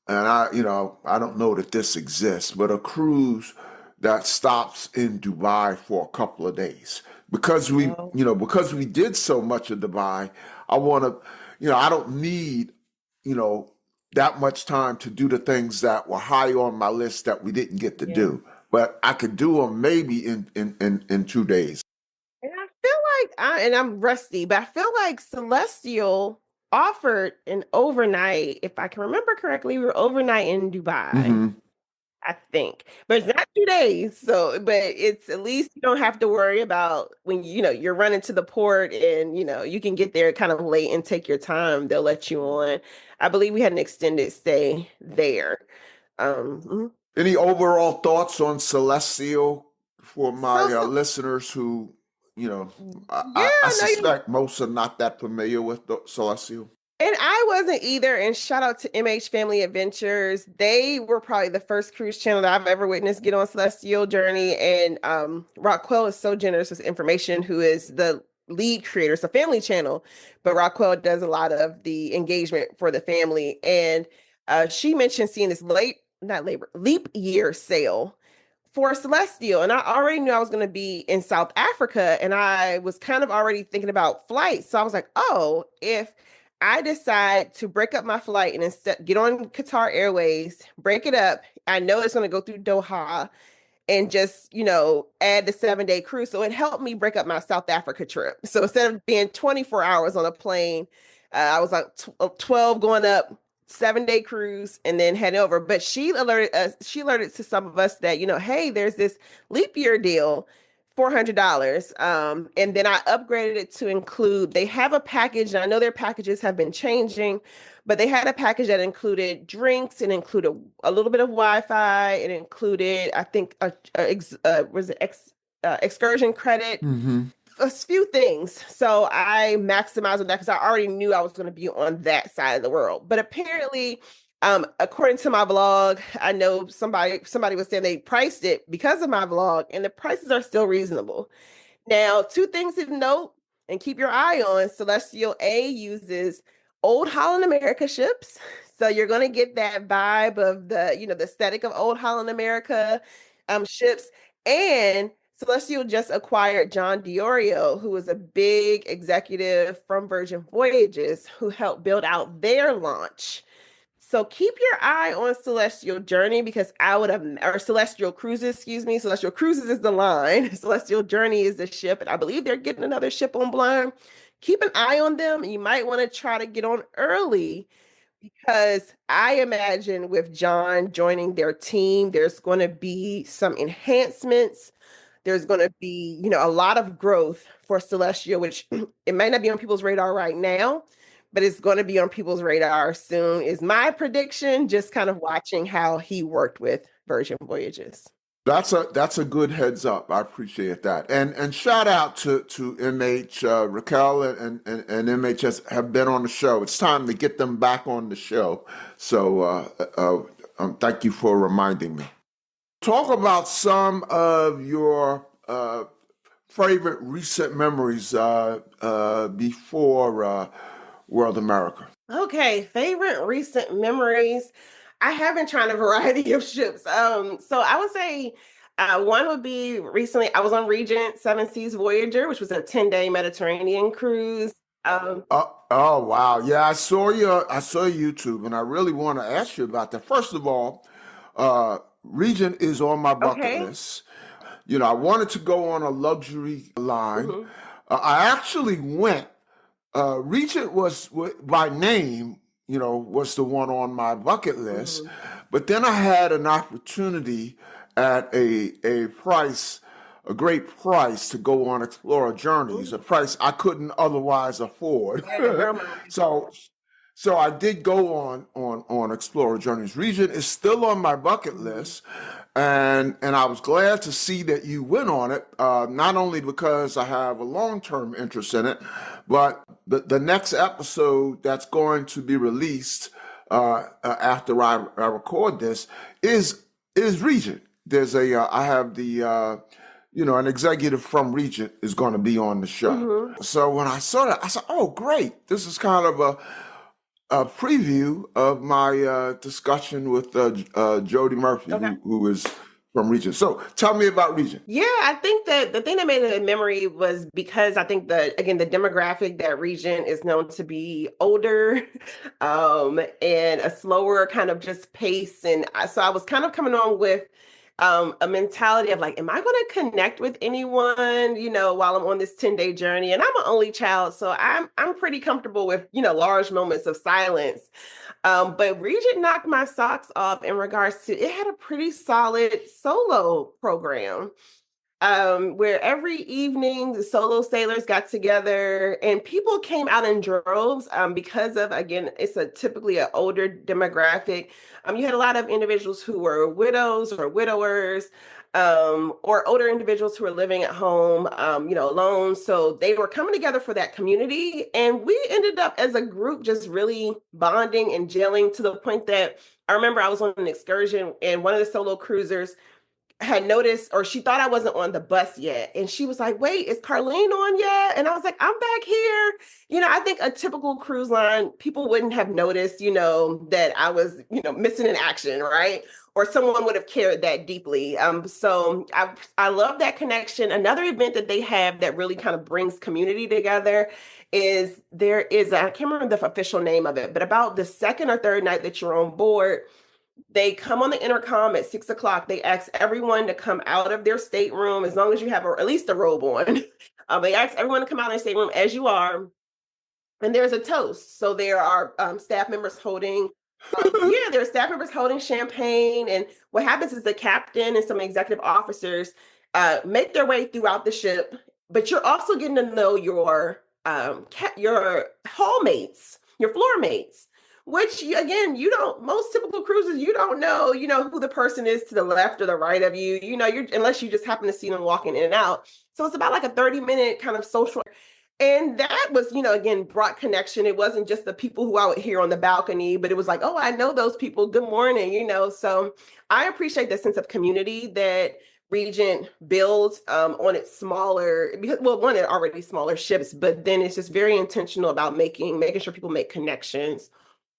and I don't know that this exists, but a cruise that stops in Dubai for a couple of days because because we did so much of Dubai. I want to, I don't need, that much time to do the things that were high on my list that we didn't get to do. But I could do them maybe in 2 days. And I feel like and I'm rusty, but I feel like Celestial offered an overnight. If I can remember correctly, we were overnight in Dubai. Mm-hmm. I think, but it's not 2 days. So, but it's at least you don't have to worry about when you're running to the port and you can get there kind of late and take your time. They'll let you on. I believe we had an extended stay there. Any overall thoughts on Celestial for my listeners who, I suspect most are not that familiar with Celestial. And I wasn't either. And shout out to MH Family Adventures. They were probably the first cruise channel that I've ever witnessed get on Celestial Journey. And Rockwell is so generous with information, who is the lead creator. It's a family channel, but Rockwell does a lot of the engagement for the family. And she mentioned seeing this leap year sale for Celestial. And I already knew I was going to be in South Africa. And I was kind of already thinking about flights. So I was like, oh, if I decide to break up my flight and instead get on Qatar Airways, break it up. I know it's going to go through Doha and just, add the 7-day cruise. So it helped me break up my South Africa trip. So instead of being 24 hours on a plane, I was like 12 going up, 7-day cruise, and then heading over. But she alerted to some of us that, hey, there's this leap year deal, $400. And then I upgraded it to include, they have a package, and I know their packages have been changing, but they had a package that included drinks and included a little bit of Wi-Fi. It included, I think, excursion credit, a few things. So I maximized on that because I already knew I was going to be on that side of the world. But apparently, according to my vlog, I know somebody was saying they priced it because of my vlog, and the prices are still reasonable. Now, 2 things to note and keep your eye on: Celestial A uses old Holland America ships. So you're going to get that vibe of the aesthetic of old Holland America ships. And Celestial just acquired John Diorio, who is a big executive from Virgin Voyages, who helped build out their launch. So keep your eye on Celestial Journey because or Celestial Cruises, excuse me. Celestial Cruises is the line. Celestial Journey is the ship. And I believe they're getting another ship on Blind. Keep an eye on them. You might want to try to get on early because I imagine with John joining their team, there's going to be some enhancements. There's going to be, a lot of growth for Celestial, which it might not be on people's radar right now, but it's going to be on people's radar soon, is my prediction, just kind of watching how he worked with Virgin Voyages. That's a good heads up. I appreciate that. And shout out to MH Raquel and MHS have been on the show. It's time to get them back on the show. So thank you for reminding me. Talk about some of your favorite recent memories before World America. Okay, favorite recent memories. I have been trying a variety of ships. So I would say one would be recently I was on Regent Seven Seas Voyager, which was a 10-day Mediterranean cruise. Oh wow, yeah, I saw YouTube, and I really want to ask you about that. First of all, Regent is on my bucket list. I wanted to go on a luxury line. Mhm. I actually went. Regent was by name, was the one on my bucket list. But then I had an opportunity at a great price to go on Explorer Journeys, a price I couldn't otherwise afford. So I did go on Explorer Journeys. Regent is still on my bucket list. And I was glad to see that you went on it, not only because I have a long-term interest in it, but the next episode that's going to be released after I record this is Regent. I have an executive from Regent is going to be on the show. So when I saw that, I said, oh, great. This is kind of a preview of my discussion with Jody Murphy, who is from Regent. So tell me about Regent. Yeah, I think that the thing that made it a memory was because I think the demographic that Regent is known to be older and a slower kind of just pace. And so I was kind of coming on with a mentality of like, am I going to connect with anyone, while I'm on this 10-day journey? And I'm an only child, so I'm pretty comfortable with, large moments of silence. But Regent knocked my socks off in regards to, it had a pretty solid solo program. Where every evening the solo sailors got together and people came out in droves because of, again, it's typically an older demographic. You had a lot of individuals who were widows or widowers, or older individuals who were living at home, alone. So they were coming together for that community. And we ended up as a group just really bonding and gelling to the point that I remember I was on an excursion and one of the solo cruisers had noticed, or she thought I wasn't on the bus yet. And she was like, wait, is Carlene on yet? And I was like, I'm back here. I think a typical cruise line, people wouldn't have noticed, that I was, missing in action, right? Or someone would have cared that deeply. So I love that connection. Another event that they have that really kind of brings community together is I can't remember the official name of it, but about the second or third night that you're on board, they come on the intercom at 6:00. They ask everyone to come out of their stateroom as long as you have at least a robe on. They ask everyone to come out of their stateroom as you are. And there's a toast. So there are staff members holding, there are staff members holding champagne. And what happens is the captain and some executive officers make their way throughout the ship. But you're also getting to know your hall mates, your floor mates. Which again, most typical cruises, you don't know, who the person is to the left or the right of you, unless you just happen to see them walking in and out. So it's about like a 30-minute kind of social. And that was, again, brought connection. It wasn't just the people who I would hear on the balcony, but it was like, oh, I know those people. Good morning, So I appreciate the sense of community that Regent builds on its smaller, because one, they're already smaller ships, but then it's just very intentional about making sure people make connections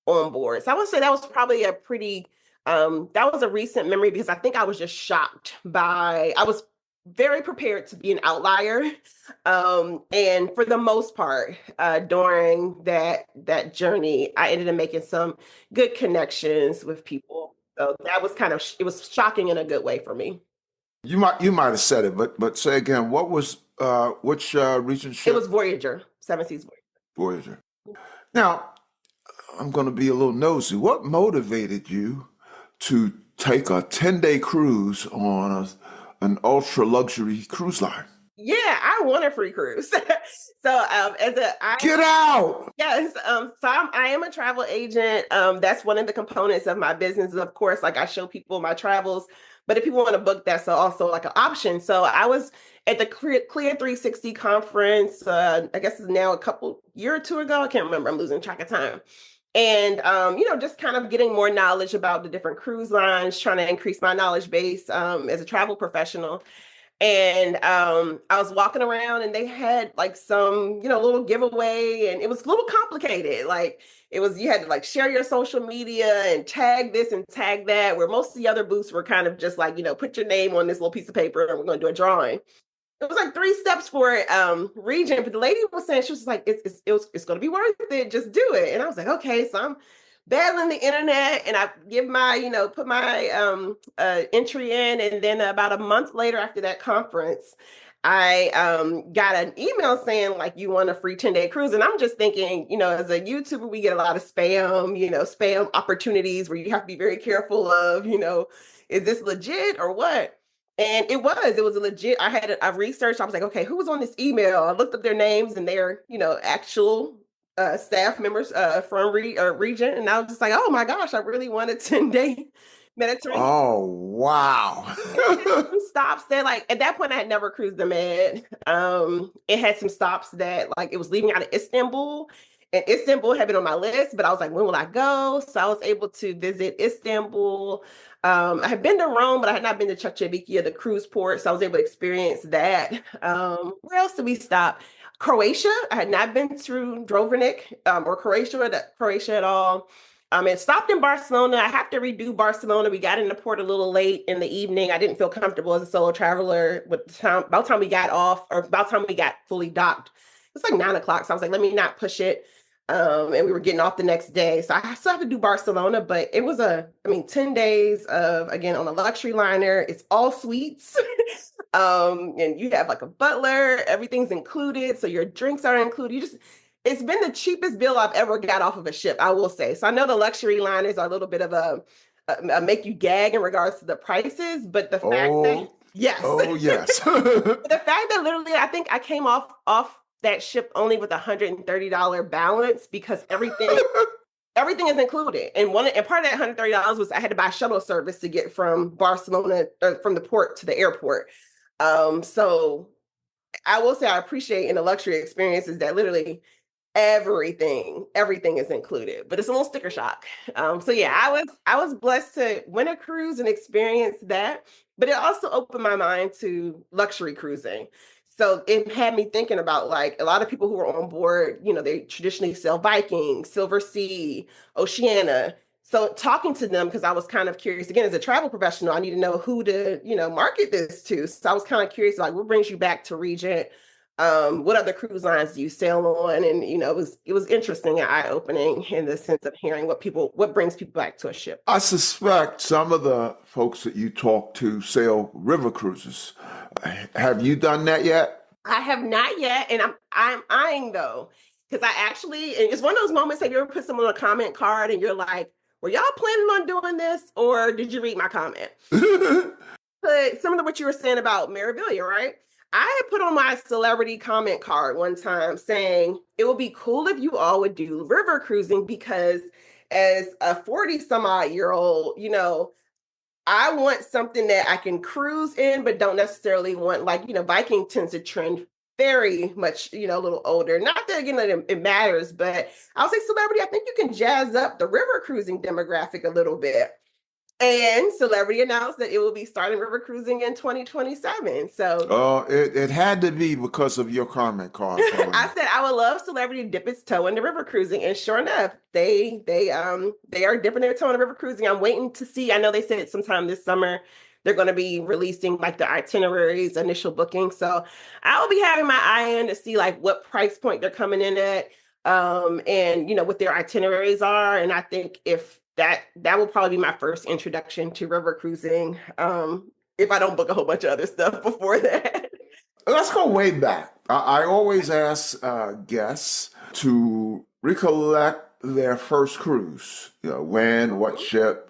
on board. So I would say that was probably that was a recent memory because I think I was just shocked by, I was very prepared to be an outlier. And for the most part, during that journey, I ended up making some good connections with people. So that was it was shocking in a good way for me. You might have said it, but say again. What was which regent It ship? was Voyager, Seven Seas Voyager. Voyager. Now, I'm going to be a little nosy. What motivated you to take a 10-day cruise on an ultra luxury cruise line? Yeah, I want a free cruise. So as a I Get out! yes, I am a travel agent. That's one of the components of my business. Of course, like I show people my travels, but if people want to book, that's also like an option. So I was at the Clear 360 conference. I guess it's now a couple year or two ago. I can't remember. I'm losing track of time. And just kind of getting more knowledge about the different cruise lines, trying to increase my knowledge base as a travel professional. And I was walking around and they had like some, little giveaway, and it was a little complicated. Like it was, you had to like share your social media and tag this and tag that, where most of the other booths were kind of just like, put your name on this little piece of paper and we're going to do a drawing. It was like 3 steps for Regent, but the lady was saying, she was like, it's going to be worth it. Just do it. And I was like, okay. So I'm battling the internet, and I give my, put my entry in. And then about a month later after that conference, I got an email saying like, you want a free 10-day cruise. And I'm just thinking, as a YouTuber, we get a lot of spam, spam opportunities where you have to be very careful of, is this legit or what? And it was a legit. I researched. I was like, okay, who was on this email? I looked up their names and their, actual staff members from Regent, and I was just like, oh my gosh, I really want a 10-day Mediterranean. Oh, wow. Some stops that, like, at that point I had never cruised the Med. It had some stops that like it was leaving out of Istanbul, and Istanbul had been on my list, but I was like, when will I go? So I was able to visit Istanbul. I had been to Rome, but I had not been to Chukchevkia, the cruise port. So I was able to experience that. Where else did we stop? Croatia. I had not been through Dubrovnik or Croatia at all. It stopped in Barcelona. I have to redo Barcelona. We got in the port a little late in the evening. I didn't feel comfortable as a solo traveler with the time. About the time we got off, or about the time we got fully docked, it was like 9 o'clock. So I was like, let me not push it. And we were getting off the next day. So I still have to do Barcelona, but it was 10 days of, again, on a luxury liner. It's all suites. And you have like a butler, everything's included. So your drinks are included. It's been the cheapest bill I've ever got off of a ship, I will say. So I know the luxury liners are a little bit of a make you gag in regards to the prices, but the fact that, yes. Oh, yes. The fact that literally, I think I came off that ship only with $130 balance, because everything is included. And part of that $130 was I had to buy shuttle service to get from Barcelona, from the port to the airport. So I will say I appreciate in the luxury experiences that literally everything is included, but it's a little sticker shock. So yeah, I was blessed to win a cruise and experience that, but it also opened my mind to luxury cruising. So it had me thinking about like a lot of people who are on board, they traditionally sail Viking, Silver Sea, Oceania. So talking to them, because I was kind of curious, again, as a travel professional, I need to know who to, market this to. So I was kind of curious, like, what brings you back to Regent? What other cruise lines do you sail on? And, it was interesting and eye-opening in the sense of hearing what brings people back to a ship. I suspect some of the folks that you talk to sail river cruises. Have you done that yet? I have not yet, and I'm eyeing though, because it's one of those moments that you ever put someone on a comment card and you're like, were y'all planning on doing this, or did you read my comment? But similar to what you were saying about Meraviglia, right? I had put on my celebrity comment card one time saying it would be cool if you all would do river cruising, because as a 40 some odd year old, I want something that I can cruise in, but don't necessarily want, like, Viking tends to trend very much, a little older. Not that, it matters, but I'll say celebrity, I think you can jazz up the river cruising demographic a little bit. And Celebrity announced that it will be starting river cruising in 2027. So it had to be because of your comment card. I said I would love Celebrity to dip its toe into river cruising, and sure enough, they are dipping their toe into river cruising. I'm waiting to see. I know they said sometime this summer they're going to be releasing like the itineraries, initial booking. So I'll be having my eye in to see like what price point they're coming in at, and what their itineraries are. And I think if that will probably be my first introduction to river cruising, if I don't book a whole bunch of other stuff before that. Let's go way back. I always ask guests to recollect their first cruise. When, what ship,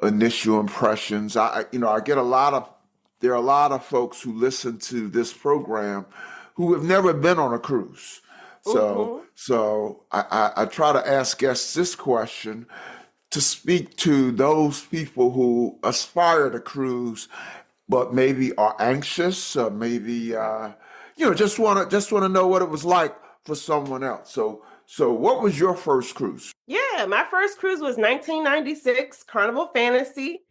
initial impressions. I get there are a lot of folks who listen to this program who have never been on a cruise. So I try to ask guests this question to speak to those people who aspire to cruise, but maybe are anxious, or maybe just want to know what it was like for someone else. So what was your first cruise? Yeah, my first cruise was 1996 Carnival Fantasy.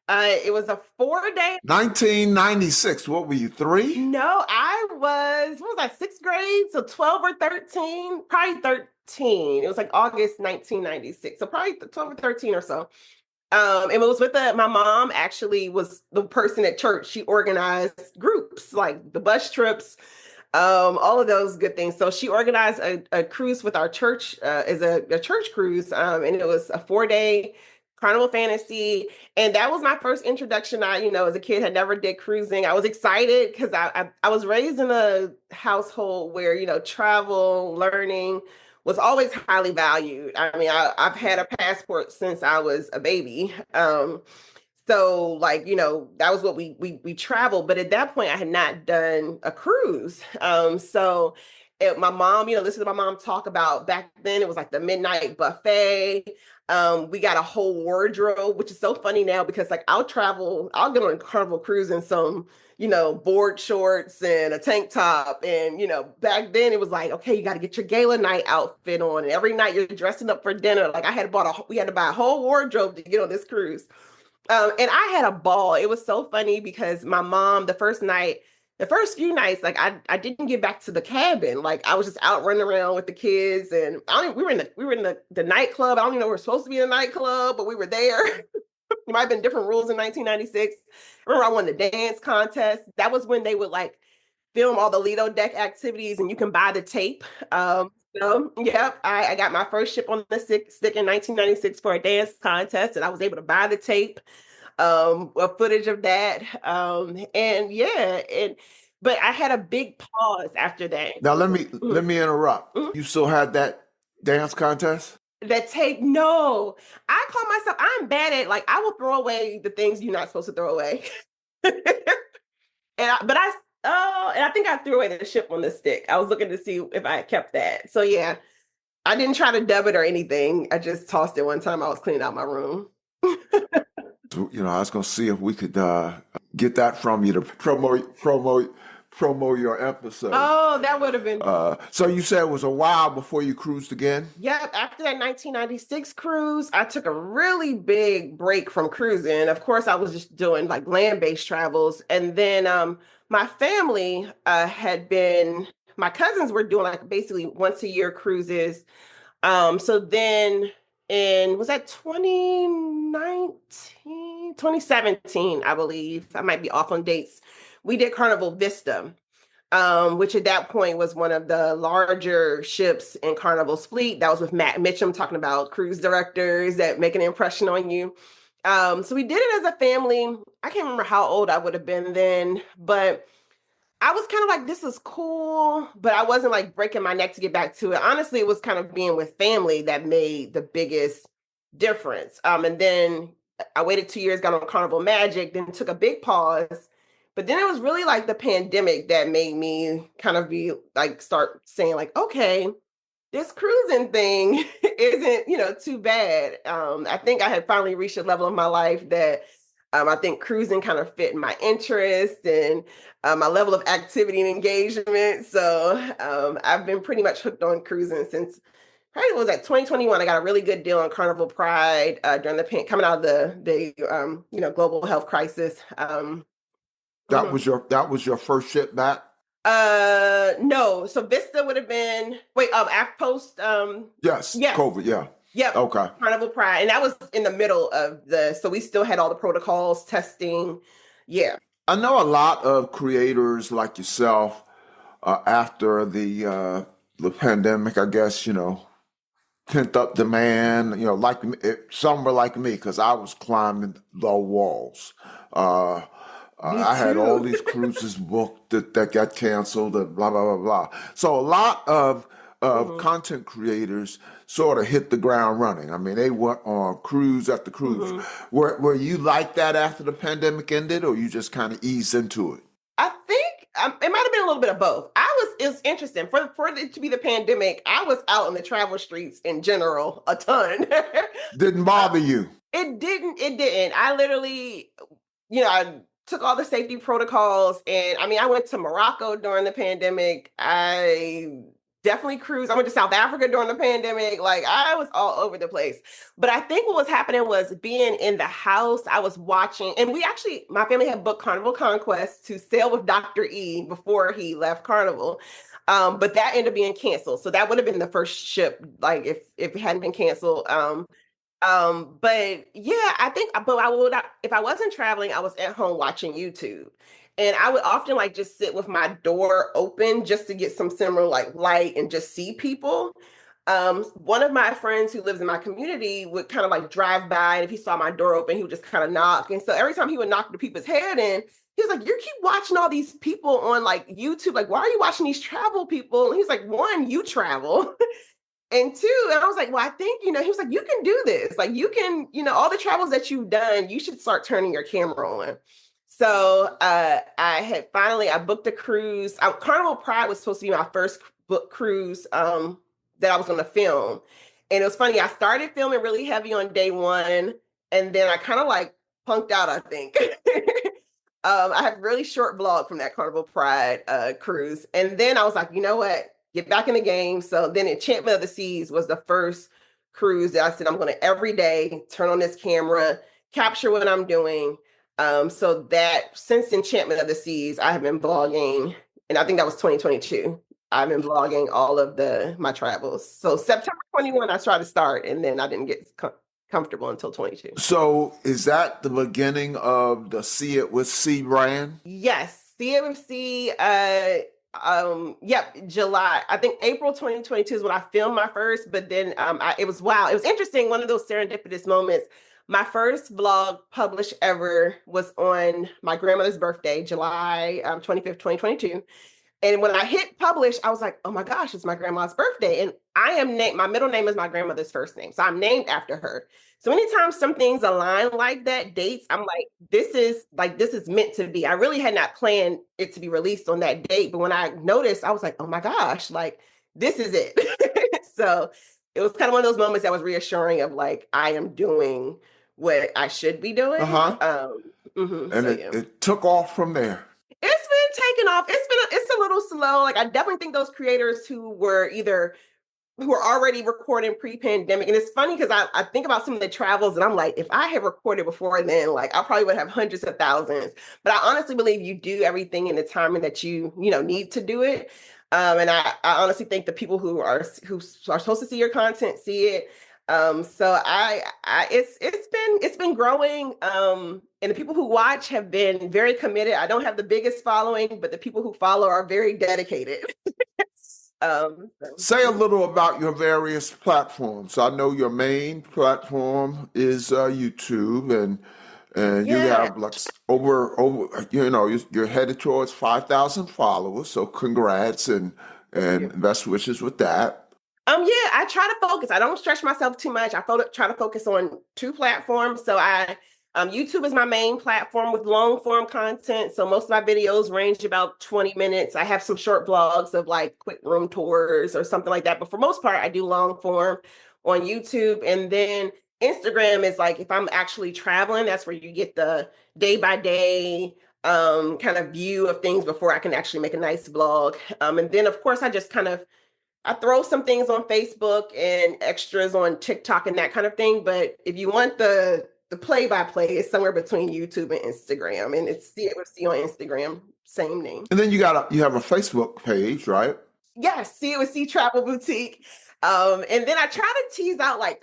It was a 4-day. 1996. What were you, 3? No, I was, what was I, 6th grade? So 12 or 13, probably 13. It was like August 1996. So probably 12 or 13 or so. And it was with my mom actually was the person at church. She organized groups like the bus trips, all of those good things. So she organized a cruise with our church as a church cruise. And it was a 4-day Carnival Fantasy. And that was my first introduction. As a kid, had never did cruising. I was excited because I was raised in a household where, travel, learning was always highly valued. I mean, I've had a passport since I was a baby. So like, that was what we traveled. But at that point, I had not done a cruise. My mom, listen to my mom talk about back then, it was like the midnight buffet. We got a whole wardrobe, which is so funny now because like I'll get on a Carnival cruise in some, board shorts and a tank top. And, back then it was like, okay, you got to get your gala night outfit on. And every night you're dressing up for dinner. Like we had to buy a whole wardrobe to get on this cruise. And I had a ball. It was so funny because my mom, the first few nights, like I didn't get back to the cabin. Like I was just out running around with the kids, and we were in the nightclub. I don't even know we were supposed to be in a nightclub, but we were there. It might have been different rules in 1996. I remember I won the dance contest. That was when they would like film all the Lido deck activities, and you can buy the tape. Yep, I got my first ship on the stick in 1996 for a dance contest, and I was able to buy the tape, footage of that. But I had a big pause after that. Now let me interrupt. Mm-hmm. You still had that dance contest? That tape? No, I call myself, I'm bad at, like, I will throw away the things you're not supposed to throw away. And I think I threw away the ship on the stick. I was looking to see if I had kept that. So yeah, I didn't try to dub it or anything. I just tossed it one time. I was cleaning out my room. I was going to see if we could get that from you to promote your episode. Oh, that would have been. So you said it was a while before you cruised again? Yep. After that 1996 cruise, I took a really big break from cruising. Of course, I was just doing like land-based travels. And then my family my cousins were doing like basically once a year cruises. So then was that 2017, I believe. I might be off on dates. We did Carnival Vista, which at that point was one of the larger ships in Carnival's fleet. That was with Matt Mitchum talking about cruise directors that make an impression on you. So we did it as a family. I can't remember how old I would have been then, but I was kind of like, this is cool, but I wasn't like breaking my neck to get back to it. Honestly, it was kind of being with family that made the biggest difference. And then I waited 2 years, got on Carnival Magic, then took a big pause. But then it was really like the pandemic that made me kind of be like, start saying like, okay, this cruising thing isn't, too bad. I think I had finally reached a level of my life that I think cruising kind of fit my interest and my level of activity and engagement. So I've been pretty much hooked on cruising since probably was at 2021. I got a really good deal on Carnival Pride during coming out of the global health crisis. That was your first ship back? No. So Vista would have been after post. Yes. COVID. Yeah. Yep. Okay. Carnival Pride. And that was in the middle of so we still had all the protocols, testing, Yeah. I know a lot of creators like yourself after the pandemic, I guess, pent up demand, like some were like me because I was climbing the walls. Uh, Me I had all too. these cruises booked that got canceled and blah, blah, blah, blah. So a lot of hmm content creators sort of hit the ground running. I mean, they went on cruise after cruise. hmm Were you like that after the pandemic ended, or you just kind of eased into it? I think it might have been a little bit of both. It was interesting for it to be the pandemic. I was out in the travel streets in general a ton. Didn't bother you? It didn't. I literally, I took all the safety protocols, and I mean, I went to Morocco during the pandemic. I definitely cruised. I went to South Africa during the pandemic. Like, I was all over the place. But I think what was happening was being in the house, I was watching, and my family had booked Carnival Conquest to sail with Dr. E before he left Carnival. But that ended up being canceled. So that would have been the first ship, like if it hadn't been canceled. But yeah, I think, but I would, if I wasn't traveling, I was at home watching YouTube. And I would often like just sit with my door open just to get some similar like light and just see people. One of my friends who lives in my community would kind of like drive by, and if he saw my door open, he would just kind of knock. And so every time he would knock the people's head in, he was like, "You keep watching all these people on like YouTube. Like, why are you watching these travel people?" And he's like, "One, you travel." And two, and I was like, well, I think, he was like, you can do this. Like, you can, all the travels that you've done, you should start turning your camera on. So I booked a cruise. Carnival Pride was supposed to be my first book cruise that I was going to film. And it was funny. I started filming really heavy on day one, and then I kind of like punked out, I think. I have really short vlog from that Carnival Pride cruise. And then I was like, you know what? Get back in the game. So then Enchantment of the Seas was the first cruise that I said, I'm going to every day turn on this camera, capture what I'm doing. So that since Enchantment of the Seas, I have been vlogging, and I think that was 2022. I've been vlogging all of my travels. So September 21, I tried to start, and then I didn't get comfortable until 22. So is that the beginning of the See It with C brand? Yes, CMC. Yep, July. I think April 2022 is when I filmed my first, but then it was wow. It was interesting. One of those serendipitous moments. My first vlog published ever was on my grandmother's birthday, July 25th, 2022. And when I hit publish, I was like, oh my gosh, it's my grandma's birthday. And I am named, my middle name is my grandmother's first name. So I'm named after her. So anytime some things align like that, dates, I'm like, this is meant to be. I really had not planned it to be released on that date. But when I noticed, I was like, oh my gosh, like this is it. So it was kind of one of those moments that was reassuring of like, I am doing what I should be doing. Uh-huh. And So it, yeah. it took off from there. It's been taken off. It's a little slow. Like I definitely think those creators who are already recording pre-pandemic. And it's funny because I think about some of the travels and I'm like, if I had recorded before then, like I probably would have hundreds of thousands. But I honestly believe you do everything in the timing that you need to do it. And I honestly think the people who are supposed to see your content see it. So it's been growing. And the people who watch have been very committed. I don't have the biggest following, but the people who follow are very dedicated. Say a little about your various platforms. I know your main platform is YouTube, and you Yeah. have like over you're headed towards 5,000 followers. So congrats Thank you. and best wishes with that. Yeah, I try to focus. I don't stretch myself too much. Try to focus on two platforms. So YouTube is my main platform with long form content. So most of my videos range about 20 minutes. I have some short vlogs of like quick room tours or something like that. But for most part, I do long form on YouTube. And then Instagram is like if I'm actually traveling, that's where you get the day by day kind of view of things before I can actually make a nice vlog. And then of course I throw some things on Facebook and extras on TikTok and that kind of thing. But if you want the play-by-play, it's somewhere between YouTube and Instagram. And it's See It With C on Instagram, same name. And then you have a Facebook page, right? Yes, See It With C Travel Boutique. And then I try to tease out like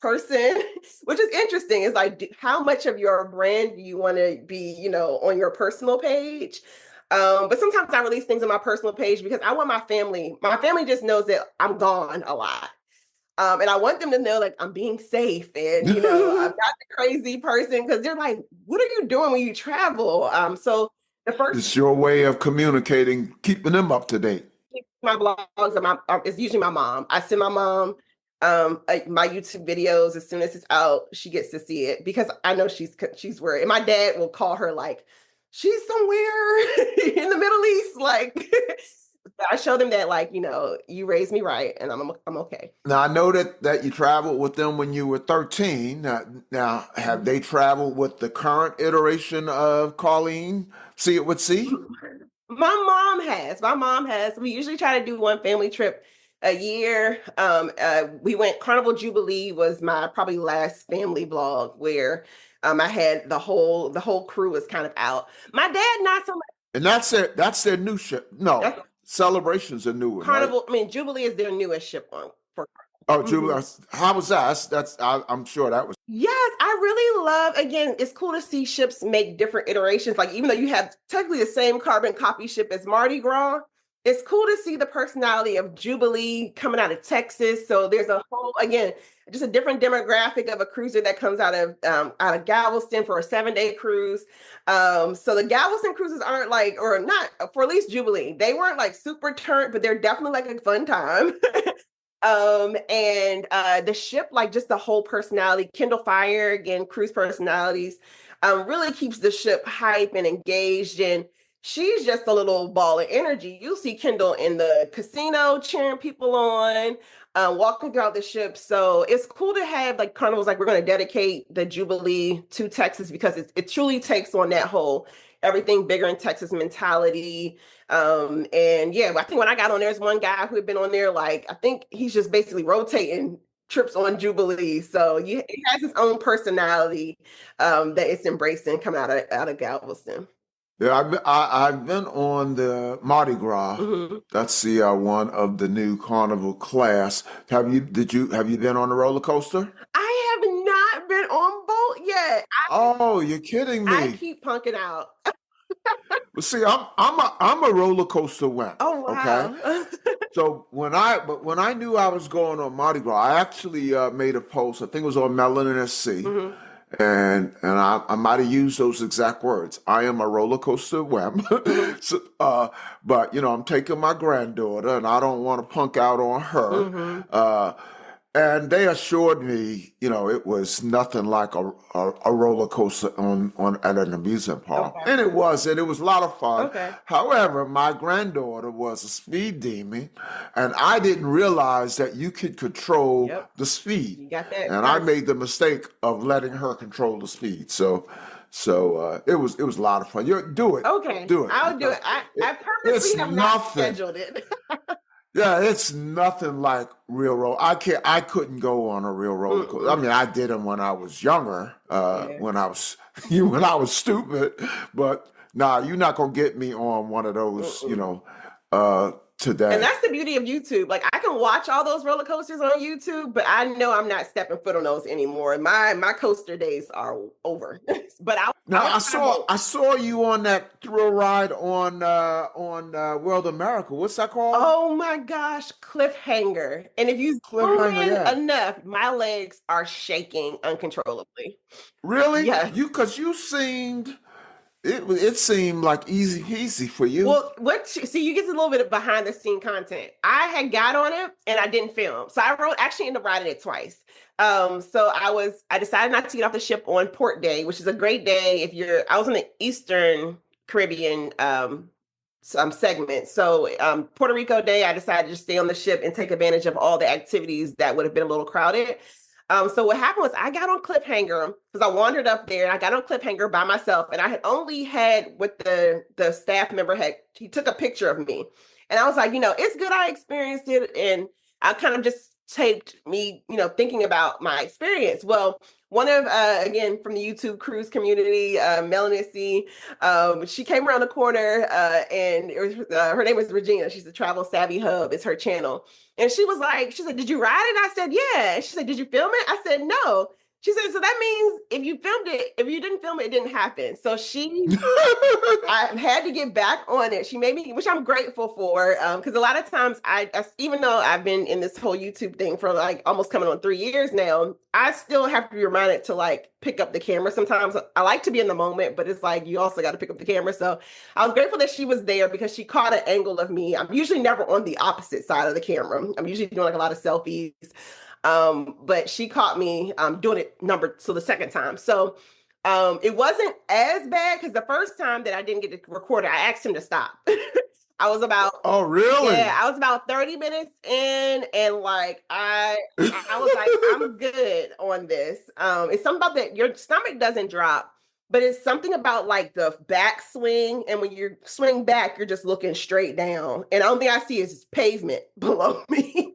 person, which is interesting. Is like, how much of your brand do you want to be, on your personal page? But sometimes I release things on my personal page because I want my family. My family just knows that I'm gone a lot. And I want them to know, like, I'm being safe and, I'm not the crazy person, because they're like, what are you doing when you travel? So the first It's your way of communicating, keeping them up to date. my blogs is usually my mom. I send my mom my YouTube videos as soon as it's out. She gets to see it because I know she's worried. And my dad will call her like, she's somewhere in the Middle East. Like, I show them that, like, you raised me right, and I'm okay. Now, I know that you traveled with them when you were 13. Now, have they traveled with the current iteration of Colleen, See It with C? My mom has. We usually try to do one family trip a year. We went Carnival Jubilee was my probably last family vlog where I had the whole crew was kind of out. My dad not so much. And that's their new ship. No, Celebration's a new one. Carnival, right? I mean, Jubilee is their newest ship on for Oh, Jubilee. How was that? I'm sure that was. Yes, I really love, again, it's cool to see ships make different iterations. Like, even though you have technically the same carbon copy ship as Mardi Gras, it's cool to see the personality of Jubilee coming out of Texas. So there's a whole, again, just a different demographic of a cruiser that comes out of Galveston for a 7-day cruise. So the Galveston cruises aren't like, or not, for at least Jubilee, they weren't like super turnt, but they're definitely like a fun time. And the ship, like just the whole personality, Kendall Fire, again, cruise personalities, really keeps the ship hype and engaged. And she's just a little ball of energy. You'll see Kendall in the casino cheering people on, walking throughout the ship. So it's cool to have like Carnival's like, we're going to dedicate the Jubilee to Texas because it truly takes on that whole everything bigger in Texas mentality. And yeah, I think when I got on, there's one guy who had been on there, like, I think he's just basically rotating trips on Jubilee. So it has its own personality that it's embracing coming out of Galveston. Yeah, I've been on the Mardi Gras. That's the one of the new Carnival class. Have you been on the roller coaster? I have not been on boat yet. Oh, you're kidding me. I keep punking out. Well, see, I'm a roller coaster wimp. Oh wow. Okay. So when I knew I was going on Mardi Gras, I actually made a post. I think it was on Melanin SC. And I might have used those exact words. I am a roller coaster wimp. So, but I'm taking my granddaughter, and I don't want to punk out on her. And they assured me, it was nothing like a roller coaster at an amusement park. Okay. And it was a lot of fun. Okay. However, my granddaughter was a speed demon, and I didn't realize that you could control the speed. You got that. And I made the mistake of letting her control the speed. So it was a lot of fun. Do it. Okay. Do it. I'll do it. I purposely have not scheduled it. Yeah, it's nothing like real roller. I couldn't go on a real roller coaster. I mean, I did them when I was younger, when I was stupid. But nah, you're not gonna get me on one of those, today. And that's the beauty of YouTube. Like, I can watch all those roller coasters on YouTube, but I know I'm not stepping foot on those anymore. My coaster days are over. But I saw you on that thrill ride on World America. What's that called? Oh my gosh, Cliffhanger. And if you zoom in enough, my legs are shaking uncontrollably. Really? Yes. Because you seemed. It seemed like easy for you. Well, you get a little bit of behind the scene content. I had got on it and I didn't film. So I actually ended up riding it twice. So I decided not to get off the ship on port day, which is a great day I was in the Eastern Caribbean segment. So Puerto Rico day, I decided to just stay on the ship and take advantage of all the activities that would have been a little crowded. So what happened was I got on Cliffhanger because I wandered up there and I got on Cliffhanger by myself, and I had only had what the staff member he took a picture of me, and I was like, it's good I experienced it, and I kind of just taped me, thinking about my experience. Well, one of, again, from the YouTube cruise community, Melanie C, she came around the corner, and it was, her name is Regina. She's the Travel Savvy Hub. It's her channel. And she said, did you ride it? I said, yeah. She said, did you film it? I said, no. She said, so that means if you didn't film it, it didn't happen. So I had to get back on it. She made me, which I'm grateful for, because a lot of times even though I've been in this whole YouTube thing for like almost coming on 3 years now, I still have to be reminded to like pick up the camera. Sometimes I like to be in the moment, but it's like you also got to pick up the camera. So I was grateful that she was there because she caught an angle of me. I'm usually never on the opposite side of the camera. I'm usually doing like a lot of selfies. But she caught me doing it the second time. So it wasn't as bad because the first time that I didn't get to record it, I asked him to stop. I was about Oh, really? Yeah, I was about 30 minutes in, and like I was like, I'm good on this. It's something about that your stomach doesn't drop, but it's something about like the back swing, and when you swing back, you're just looking straight down, and the only thing I see is pavement below me.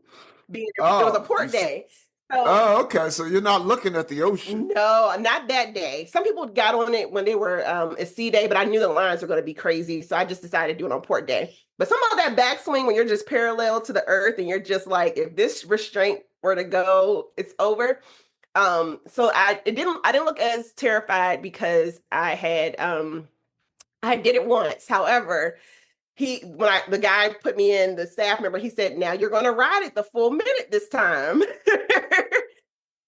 It was a port day. So, oh, okay. So you're not looking at the ocean. no, not that day. Some people got on it when they were a sea day, but I knew the lines were going to be crazy. So I just decided to do it on port day. But some of that backswing when you're just parallel to the earth and you're just like, if this restraint were to go, it's over. So I didn't look as terrified because I did it once. However, the guy put me in, the staff member, he said, now you're going to ride it the full minute this time.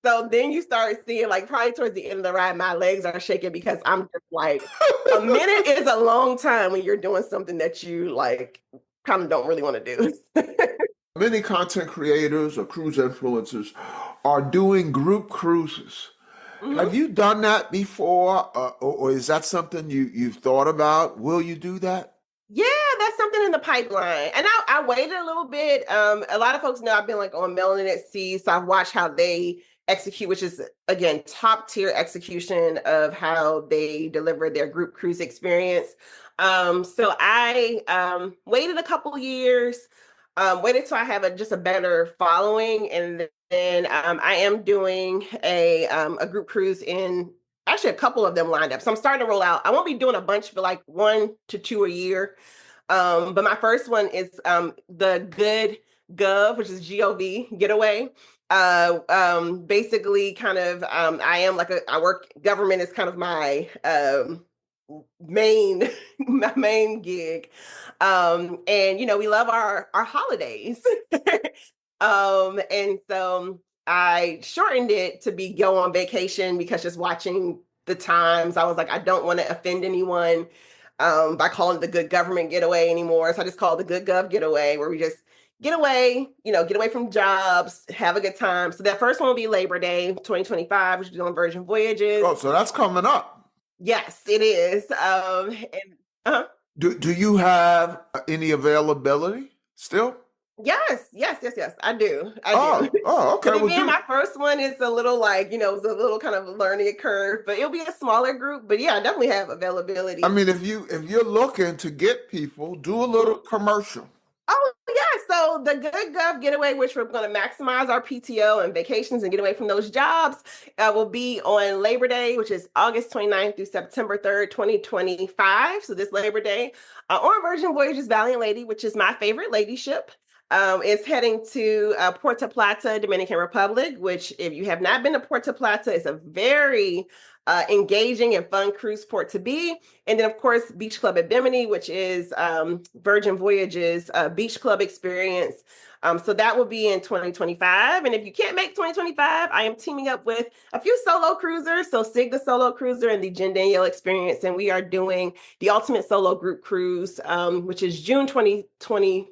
So then you start seeing, like, probably towards the end of the ride, my legs are shaking because I'm just like, a minute is a long time when you're doing something that you like kind of don't really want to do. Many content creators or cruise influencers are doing group cruises. Mhm. Have you done that before, or is that something you've thought about? Will you do that? Yeah, that's something in the pipeline. And I waited a little bit. A lot of folks know I've been like on Melanin at Sea, so I've watched how they execute, which is again top tier execution of how they deliver their group cruise experience. So I waited a couple years, waited till I have just a better following, and then I am doing a group cruise in. Actually, a couple of them lined up. So I'm starting to roll out. I won't be doing a bunch, but like 1 to 2 a year. But my first one is the Good Gov, which is GOV getaway. Basically kind of I am like I work government is kind of my main my main gig. And we love our holidays. And so I shortened it to be go on vacation because just watching the times, I was like, I don't want to offend anyone by calling it the Good Government Getaway anymore. So I just call it the Good Gov Getaway, where we just get away, get away from jobs, have a good time. So that first one will be Labor Day 2025, which is on Virgin Voyages. Oh, so that's coming up. Yes, it is. Do you have any availability still? Yes, I do. Oh, okay. But again, my first one is a little like, it was a little kind of learning curve, but it'll be a smaller group. But yeah, I definitely have availability. I mean, if you're looking to get people, do a little commercial. Oh yeah, so the Good Gov Getaway, which we're going to maximize our PTO and vacations and get away from those jobs, will be on Labor Day, which is August 29th through September 3rd, 2025. So this Labor Day, on Virgin Voyages Valiant Lady, which is my favorite lady ship. Is heading to Puerto Plata, Dominican Republic, which if you have not been to Puerto Plata, is a very engaging and fun cruise port to be. And then, of course, Beach Club at Bimini, which is Virgin Voyages beach club experience. So that will be in 2025. And if you can't make 2025, I am teaming up with a few solo cruisers. So Sig the Solo Cruiser and the Jen Danielle Experience. And we are doing the Ultimate Solo Group Cruise, which is June 2026.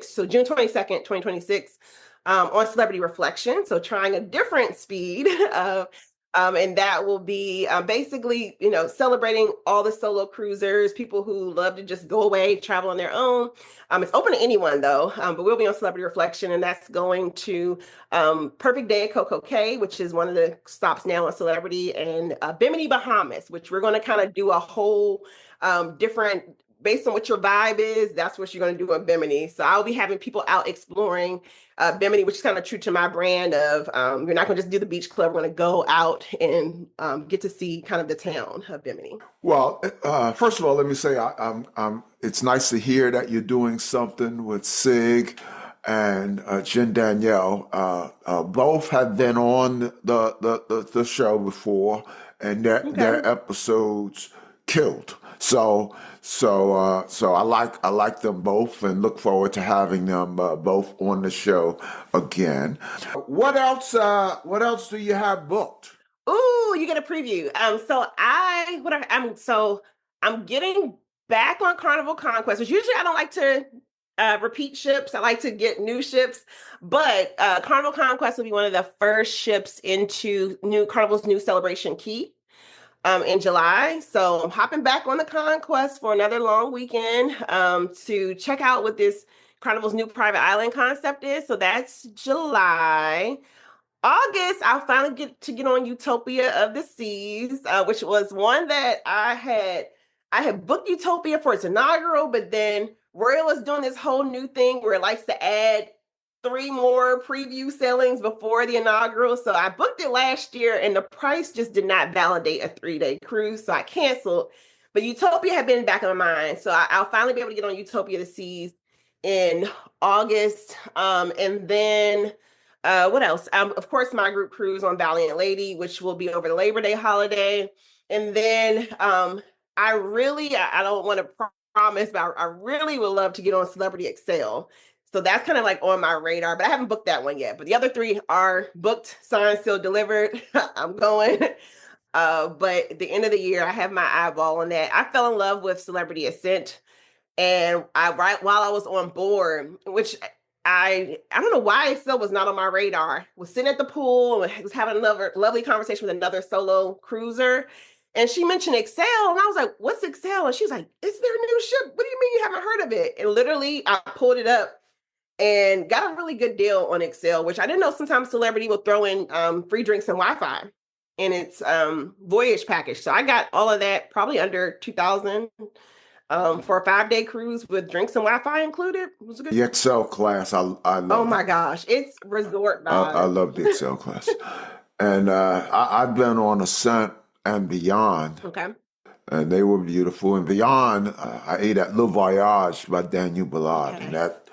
So June 22nd, 2026, on Celebrity Reflection. So trying a different speed of and that will be basically, celebrating all the solo cruisers, people who love to just go away, travel on their own. It's open to anyone, though, but we'll be on Celebrity Reflection, and that's going to Perfect Day at Coco Cay, which is one of the stops now on Celebrity, and Bimini, Bahamas, which we're going to kind of do a whole different based on what your vibe is, that's what you're going to do on Bimini. So I'll be having people out exploring Bimini, which is kind of true to my brand of you're not going to just do the beach club. We're going to go out and get to see kind of the town of Bimini. Well, first of all, let me say it's nice to hear that you're doing something with SIG and Jen Danielle. Both have been on the show before, and their episodes killed. So I like them both and look forward to having them both on the show again. What else? What else do you have booked? Ooh, you get a preview. I'm getting back on Carnival Conquest, which usually I don't like to repeat ships. I like to get new ships, but Carnival Conquest will be one of the first ships into Carnival's new Celebration Key in July. So I'm hopping back on the Conquest for another long weekend to check out what this Carnival's new private island concept is. So that's July. August, I'll finally get on Utopia of the Seas, which was one that I had booked Utopia for its inaugural, but then Royal is doing this whole new thing where it likes to add 3 more preview sailings before the inaugural. So I booked it last year and the price just did not validate a 3-day cruise. So I canceled. But Utopia had been back in my mind. So I'll finally be able to get on Utopia of the Seas in August. And then what else? Of course, my group cruise on Valiant Lady, which will be over the Labor Day holiday. And then I don't want to promise, but I really would love to get on Celebrity Excel. So that's kind of like on my radar, but I haven't booked that one yet. But the other 3 are booked, signed, sealed, delivered. I'm going. But at the end of the year, I have my eyeball on that. I fell in love with Celebrity Ascent. And while I was on board, which I don't know why Excel was not on my radar, was sitting at the pool and was having another lovely conversation with another solo cruiser. And she mentioned Excel, and I was like, what's Excel? And she was like, it's their new ship. What do you mean you haven't heard of it? And literally, I pulled it up and got a really good deal on Excel, which I didn't know sometimes Celebrity will throw in free drinks and Wi-Fi in its voyage package. So I got all of that probably under $2,000 for a 5-day cruise with drinks and Wi-Fi included. It was a good. The Excel class, I love. Oh my gosh, it's resort vibe. I love the Excel class, and I've been on Ascent and Beyond. Okay. And they were beautiful. And Beyond, I ate at Le Voyage by Daniel Ballard, and that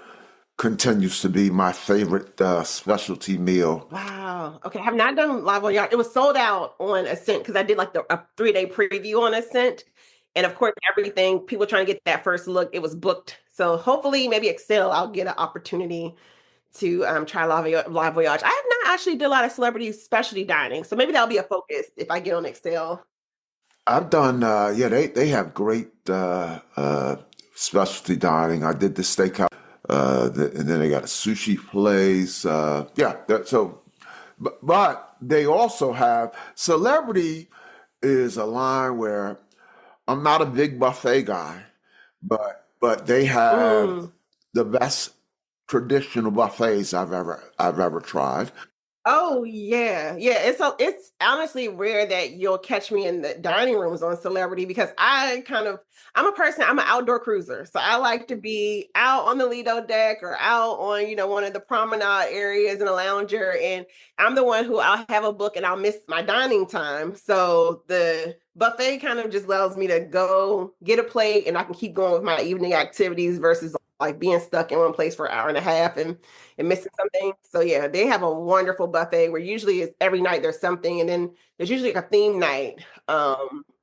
continues to be my favorite specialty meal. Wow. Okay. I have not done Live on Yacht. It was sold out on Ascent because I did like a 3-day preview on Ascent. And of course, everything, people trying to get that first look, it was booked. So hopefully maybe Excel, I'll get an opportunity to try Live Voyage. I have not actually did a lot of celebrity specialty dining. So maybe that'll be a focus if I get on Excel. I've done, they have great specialty dining. I did the steakhouse. And then they got a sushi place. But they also have Celebrity is a line where I'm not a big buffet guy, but they have the best traditional buffets I've ever tried. Oh yeah. It's honestly rare that you'll catch me in the dining rooms on Celebrity because I'm an outdoor cruiser. So I like to be out on the Lido deck or out on, one of the promenade areas in a lounger. And I'm the one who I'll have a book and I'll miss my dining time. So the buffet kind of just allows me to go get a plate and I can keep going with my evening activities versus like being stuck in one place for an hour and a half and missing something. So yeah, they have a wonderful buffet where usually it's every night there's something. And then there's usually like a theme night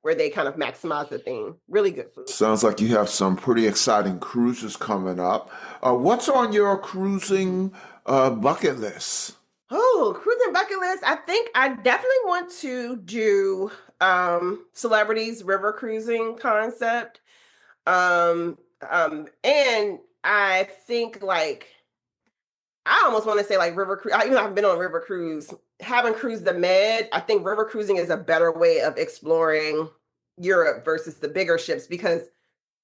where they kind of maximize the theme. Really good food. Sounds like you have some pretty exciting cruises coming up. What's on your cruising bucket list? Oh, cruising bucket list. I think I definitely want to do Celebrities river cruising concept. And I think I almost want to say river cruise. Even though I've been on river cruise, having cruised the Med, I think river cruising is a better way of exploring Europe versus the bigger ships because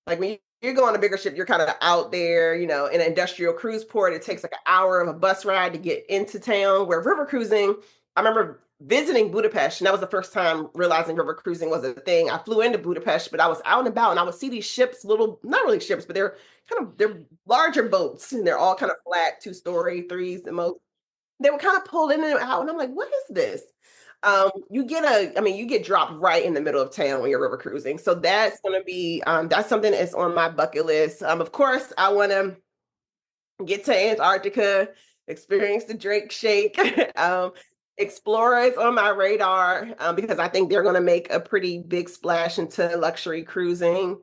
when you go on a bigger ship, you're kind of out there, in an industrial cruise port. It takes an hour of a bus ride to get into town. Where river cruising, I remember visiting Budapest, and that was the first time realizing river cruising was a thing. I flew into Budapest, but I was out and about, and I would see these ships, little, not really ships, but they're larger boats, and they're all kind of flat, 2-story, threes, the most. They were kind of pulled in and out, and I'm like, what is this? You get dropped right in the middle of town when you're river cruising. So that's going to be, that's something that's on my bucket list. Of course, I want to get to Antarctica, experience the Drake Shake. Explorer is on my radar because I think they're going to make a pretty big splash into luxury cruising.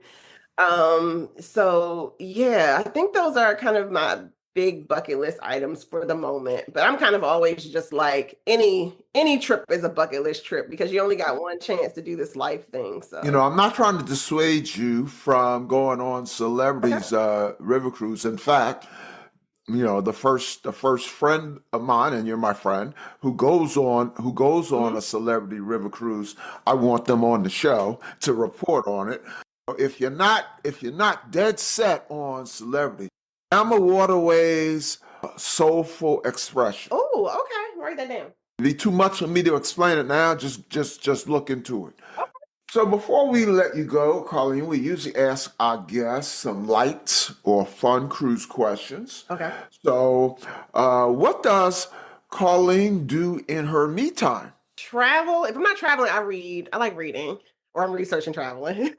So yeah, I think those are kind of my big bucket list items for the moment. But I'm kind of always just like any trip is a bucket list trip because you only got one chance to do this life thing. So I'm not trying to dissuade you from going on celebrities river cruise. In fact, the first friend of mine, and you're my friend, who goes on a celebrity river cruise, I want them on the show to report on it. If you're not dead set on celebrity, Emma Waterways' soulful expression. Oh, okay. Write that down. It'd be too much for me to explain it now. Just look into it. Okay. So before we let you go, Colleen, we usually ask our guests some light or fun cruise questions. Okay. So what does Colleen do in her me time? Travel. If I'm not traveling, I read. I like reading, or I'm researching traveling.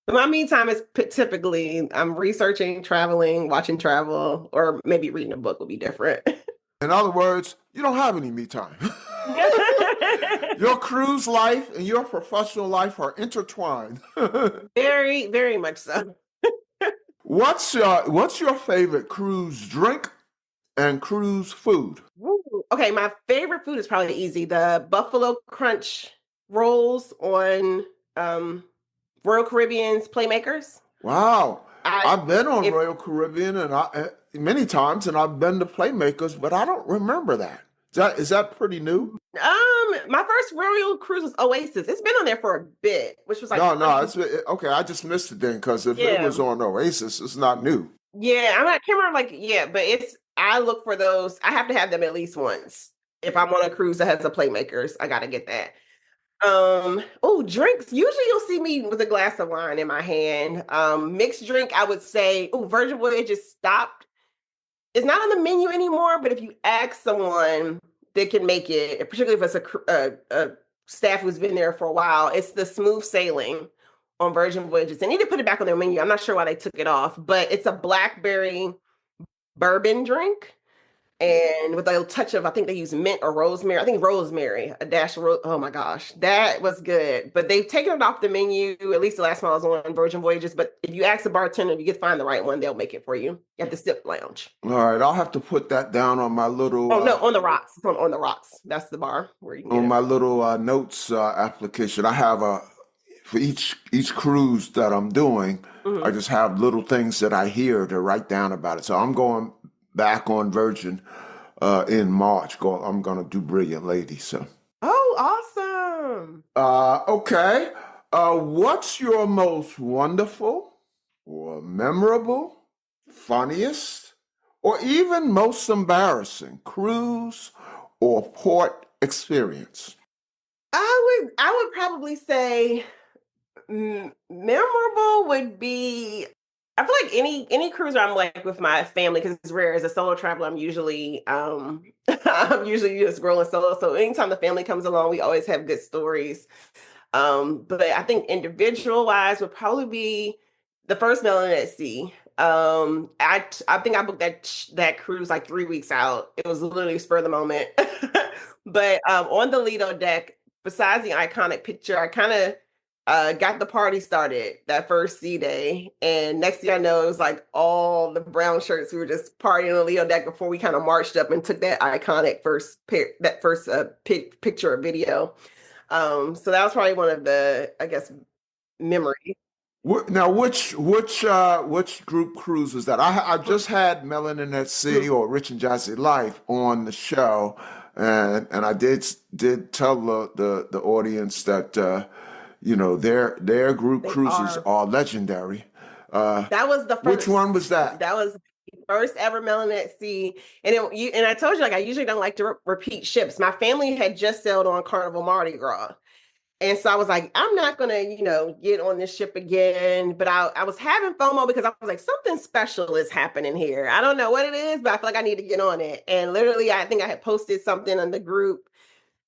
My me time is typically I'm researching, traveling, watching travel, or maybe reading a book would be different. In other words, you don't have any me time. Your cruise life and your professional life are intertwined. Very, very much so. What's your favorite cruise drink and cruise food? Ooh, okay, my favorite food is probably easy. The Buffalo Crunch rolls on Royal Caribbean's Playmakers. Wow. I've been on Royal Caribbean and many times, and I've been to Playmakers, but I don't remember that. Is that pretty new? My first Royal cruise was Oasis. It's been on there for a bit, which was like no. It's okay. I just missed it then because if it was on Oasis, it's not new. Yeah, I can't remember but I look for those. I have to have them at least once. If I'm on a cruise that has a Playmakers, I got to get that. Drinks. Usually you'll see me with a glass of wine in my hand. Mixed drink, I would say, Virgin Voyage just stopped. It's not on the menu anymore, but if you ask someone, they can make it, particularly if it's a staff who's been there for a while. It's the Smooth Sailing on Virgin Voyages. They need to put it back on their menu. I'm not sure why they took it off, but it's a blackberry bourbon drink. And with a touch of, I think they use mint or rosemary. I think rosemary, a dash of oh my gosh, that was good. But they've taken it off the menu, at least the last time I was on Virgin Voyages. But if you ask the bartender, if you can find the right one, they'll make it for you at the Sip Lounge. All right, I'll have to put that down on my little... Oh, no, on the rocks. It's on the rocks. That's the bar where you can get on it. My little notes application. I have for each cruise that I'm doing, I just have little things that I hear to write down about it. So I'm going back on Virgin in March. I'm going to do Brilliant Lady. So. Oh, awesome. Okay. What's your most wonderful or memorable, funniest, or even most embarrassing cruise or port experience? I would probably say memorable would be, I feel like any cruiser I'm like with my family, because it's rare. As a solo traveler, I'm usually I'm usually just rolling solo. So anytime the family comes along, we always have good stories. But I think individual wise would probably be the first Melanin at Sea. I think I booked that cruise like 3 weeks out. It was literally spur of the moment. But on the Lido deck, besides the iconic picture, I kind of got the party started that first sea day. And next thing I know, it was like all the brown shirts. We were just partying on the Lido deck before we kind of marched up and took that iconic first picture or video. So that was probably one of the, I guess, memories. Now, which group cruise was that? I just had Melanin at Sea or Rich and Jazzy Life on the show, and I did tell the audience that their group cruises are legendary. That was the first. Which one was that? That was first ever Melanin at Sea. And I told you, like, I usually don't like to repeat ships. My family had just sailed on Carnival Mardi Gras. And so I was like, I'm not going to, get on this ship again. But I was having FOMO because I was like, something special is happening here. I don't know what it is, but I feel like I need to get on it. And literally, I think I had posted something in the group.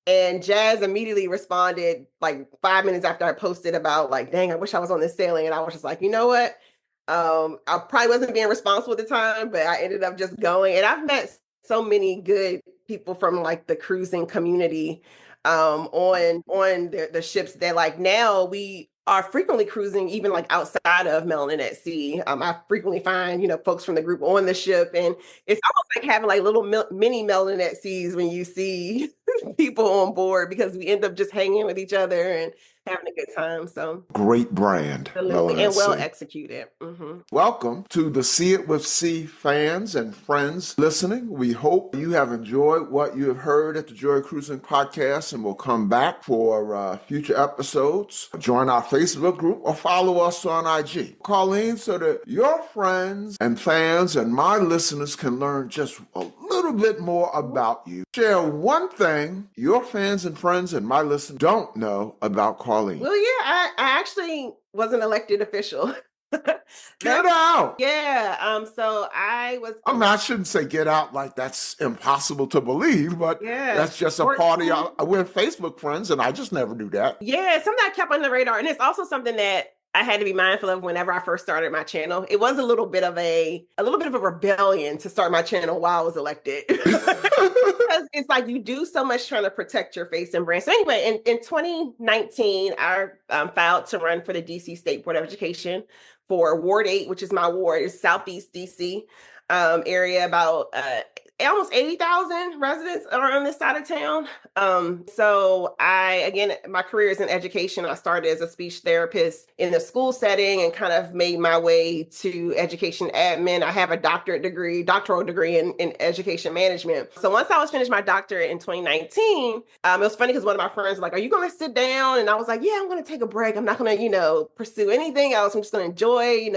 And Jazz immediately responded like 5 minutes after I posted about like, dang, I wish I was on this sailing. And I was just like, you know what? I probably wasn't being responsible at the time, but I ended up just going. And I've met so many good people from like the cruising community on the ships that like now we are frequently cruising even like outside of Melanin at Sea. I frequently find, folks from the group on the ship, and it's almost like having like little mini Melanin at Seas when you see people on board, because we end up just hanging with each other and having a good time. So Great brand. absolutely, and Melanin well Sea. executed. Welcome to the See It With C fans and friends listening. We hope you have enjoyed what you have heard at the Joy Cruising Podcast, and will come back for future episodes. Join our Facebook group or follow us on IG. Colleen, so that your friends and fans and my listeners can learn just a little bit more about you. Share one thing your fans and friends and my listeners don't know about Colleen. Well, yeah, I actually was an elected official. Get out. Yeah. So I was. I shouldn't say get out like that's impossible to believe, but Yeah. that's just a party. We're Facebook friends, and I just never knew that. Yeah, something I kept on the radar. And it's also something that I had to be mindful of whenever I first started my channel. It was a little bit of a rebellion to start my channel while I was elected. Because it's like you do so much trying to protect your face and brand. So anyway, in 2019, I filed to run for the DC State Board of Education for Ward 8, which is my ward. It's Southeast DC area. About almost 80,000 residents are on this side of town. So my career is in education. I started as a speech therapist in the school setting and kind of made my way to education admin. I have a doctoral degree in education management. So once I was finished my doctorate in 2019, it was funny because one of my friends was like, are you going to sit down? And I was like, yeah, I'm going to take a break. I'm not going to, pursue anything else. I'm just going to enjoy,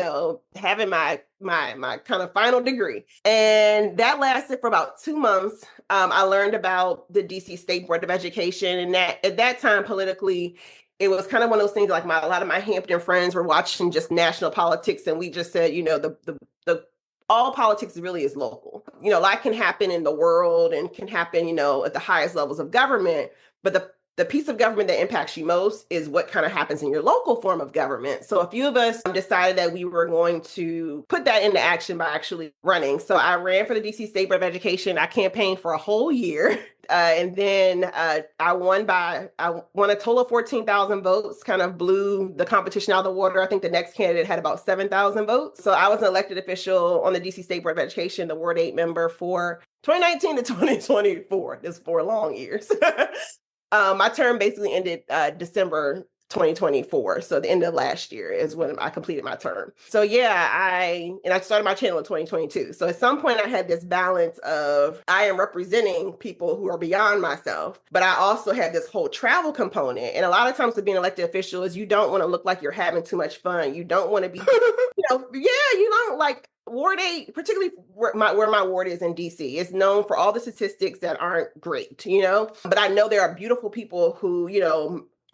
having my kind of final degree. And that lasted for about 2 months. I learned about the DC State Board of Education, and that at that time politically, it was kind of one of those things like a lot of my Hampton friends were watching just national politics, and we just said, the all politics really is local. A lot can happen in the world and can happen, at the highest levels of government, but the piece of government that impacts you most is what kind of happens in your local form of government. So a few of us decided that we were going to put that into action by actually running. So I ran for the DC State Board of Education. I campaigned for a whole year. And then I won a total of 14,000 votes, kind of blew the competition out of the water. I think the next candidate had about 7,000 votes. So I was an elected official on the DC State Board of Education, the Ward 8 member for 2019 to 2024. This 4 long years. My term basically ended December 2024. So the end of last year is when I completed my term. So yeah, I started my channel in 2022. So at some point I had this balance of I am representing people who are beyond myself, but I also had this whole travel component. And a lot of times with being an elected official is you don't want to look like you're having too much fun. You don't want to be, you don't like Ward 8, particularly where my ward is in DC, is known for all the statistics that aren't great, but I know there are beautiful people who,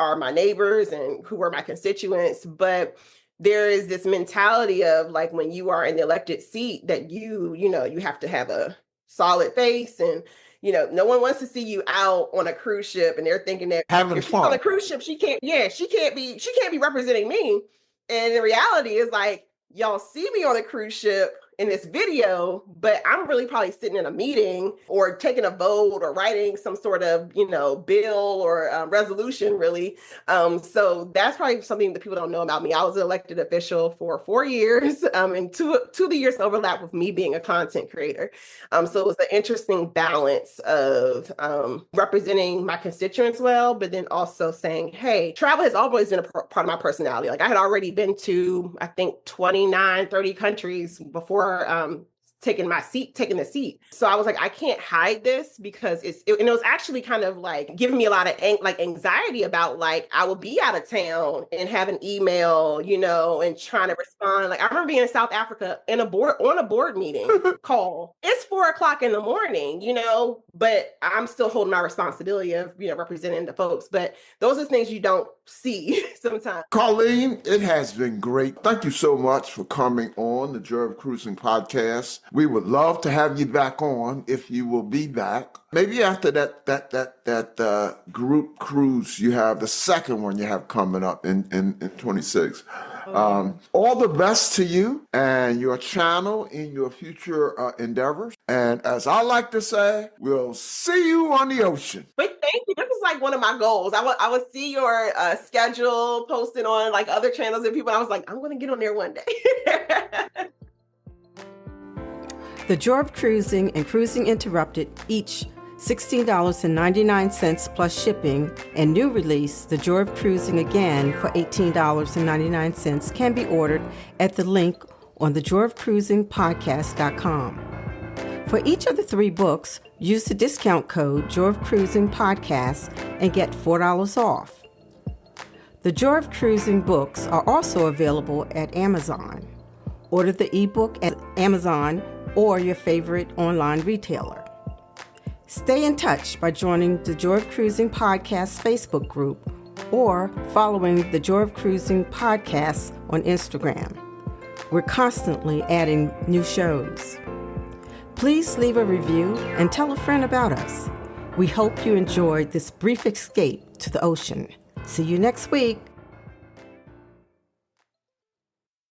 are my neighbors and who are my constituents, but there is this mentality of like when you are in the elected seat that you have to have a solid face, and no one wants to see you out on a cruise ship and they're thinking that having fun on a cruise ship, she can't be representing me. And the reality is like, y'all see me on a cruise ship in this video, but I'm really probably sitting in a meeting or taking a vote or writing some sort of, bill or resolution, really. So that's probably something that people don't know about me. I was an elected official for 4 years, and two of the years overlap with me being a content creator. So it was an interesting balance of representing my constituents well, but then also saying, hey, travel has always been a part of my personality. Like I had already been to, I think, 29, 30 countries before taking the seat. So I was like, I can't hide this because and it was actually kind of like giving me a lot of anxiety about like, I will be out of town and have an email, and trying to respond. Like I remember being in South Africa on a board meeting call. It's 4:00 in the morning, but I'm still holding my responsibility of, representing the folks. But those are things you don't see sometimes. Carlene, it has been great. Thank you so much for coming on the Joy of Cruising podcast. We would love to have you back on if you will be back. Maybe after that group cruise you have, the second one you have coming up in 26. All the best to you and your channel in your future endeavors. And as I like to say, we'll see you on the ocean. But thank you. This is like one of my goals. I would see your schedule posted on like other channels and people. And I was like, I'm going to get on there one day. The Joy of Cruising and Cruising Interrupted, each $16.99 plus shipping, and new release, The Joy of Cruising Again for $18.99, can be ordered at the link on thejoyofcruisingpodcast.com. For each of the 3 books, use the discount code Joy of Cruising Podcast and get $4 off. The Joy of Cruising books are also available at Amazon. Order the ebook at Amazon or your favorite online retailer. Stay in touch by joining the Joy of Cruising Podcast Facebook group or following the Joy of Cruising Podcast on Instagram. We're constantly adding new shows. Please leave a review and tell a friend about us. We hope you enjoyed this brief escape to the ocean. See you next week.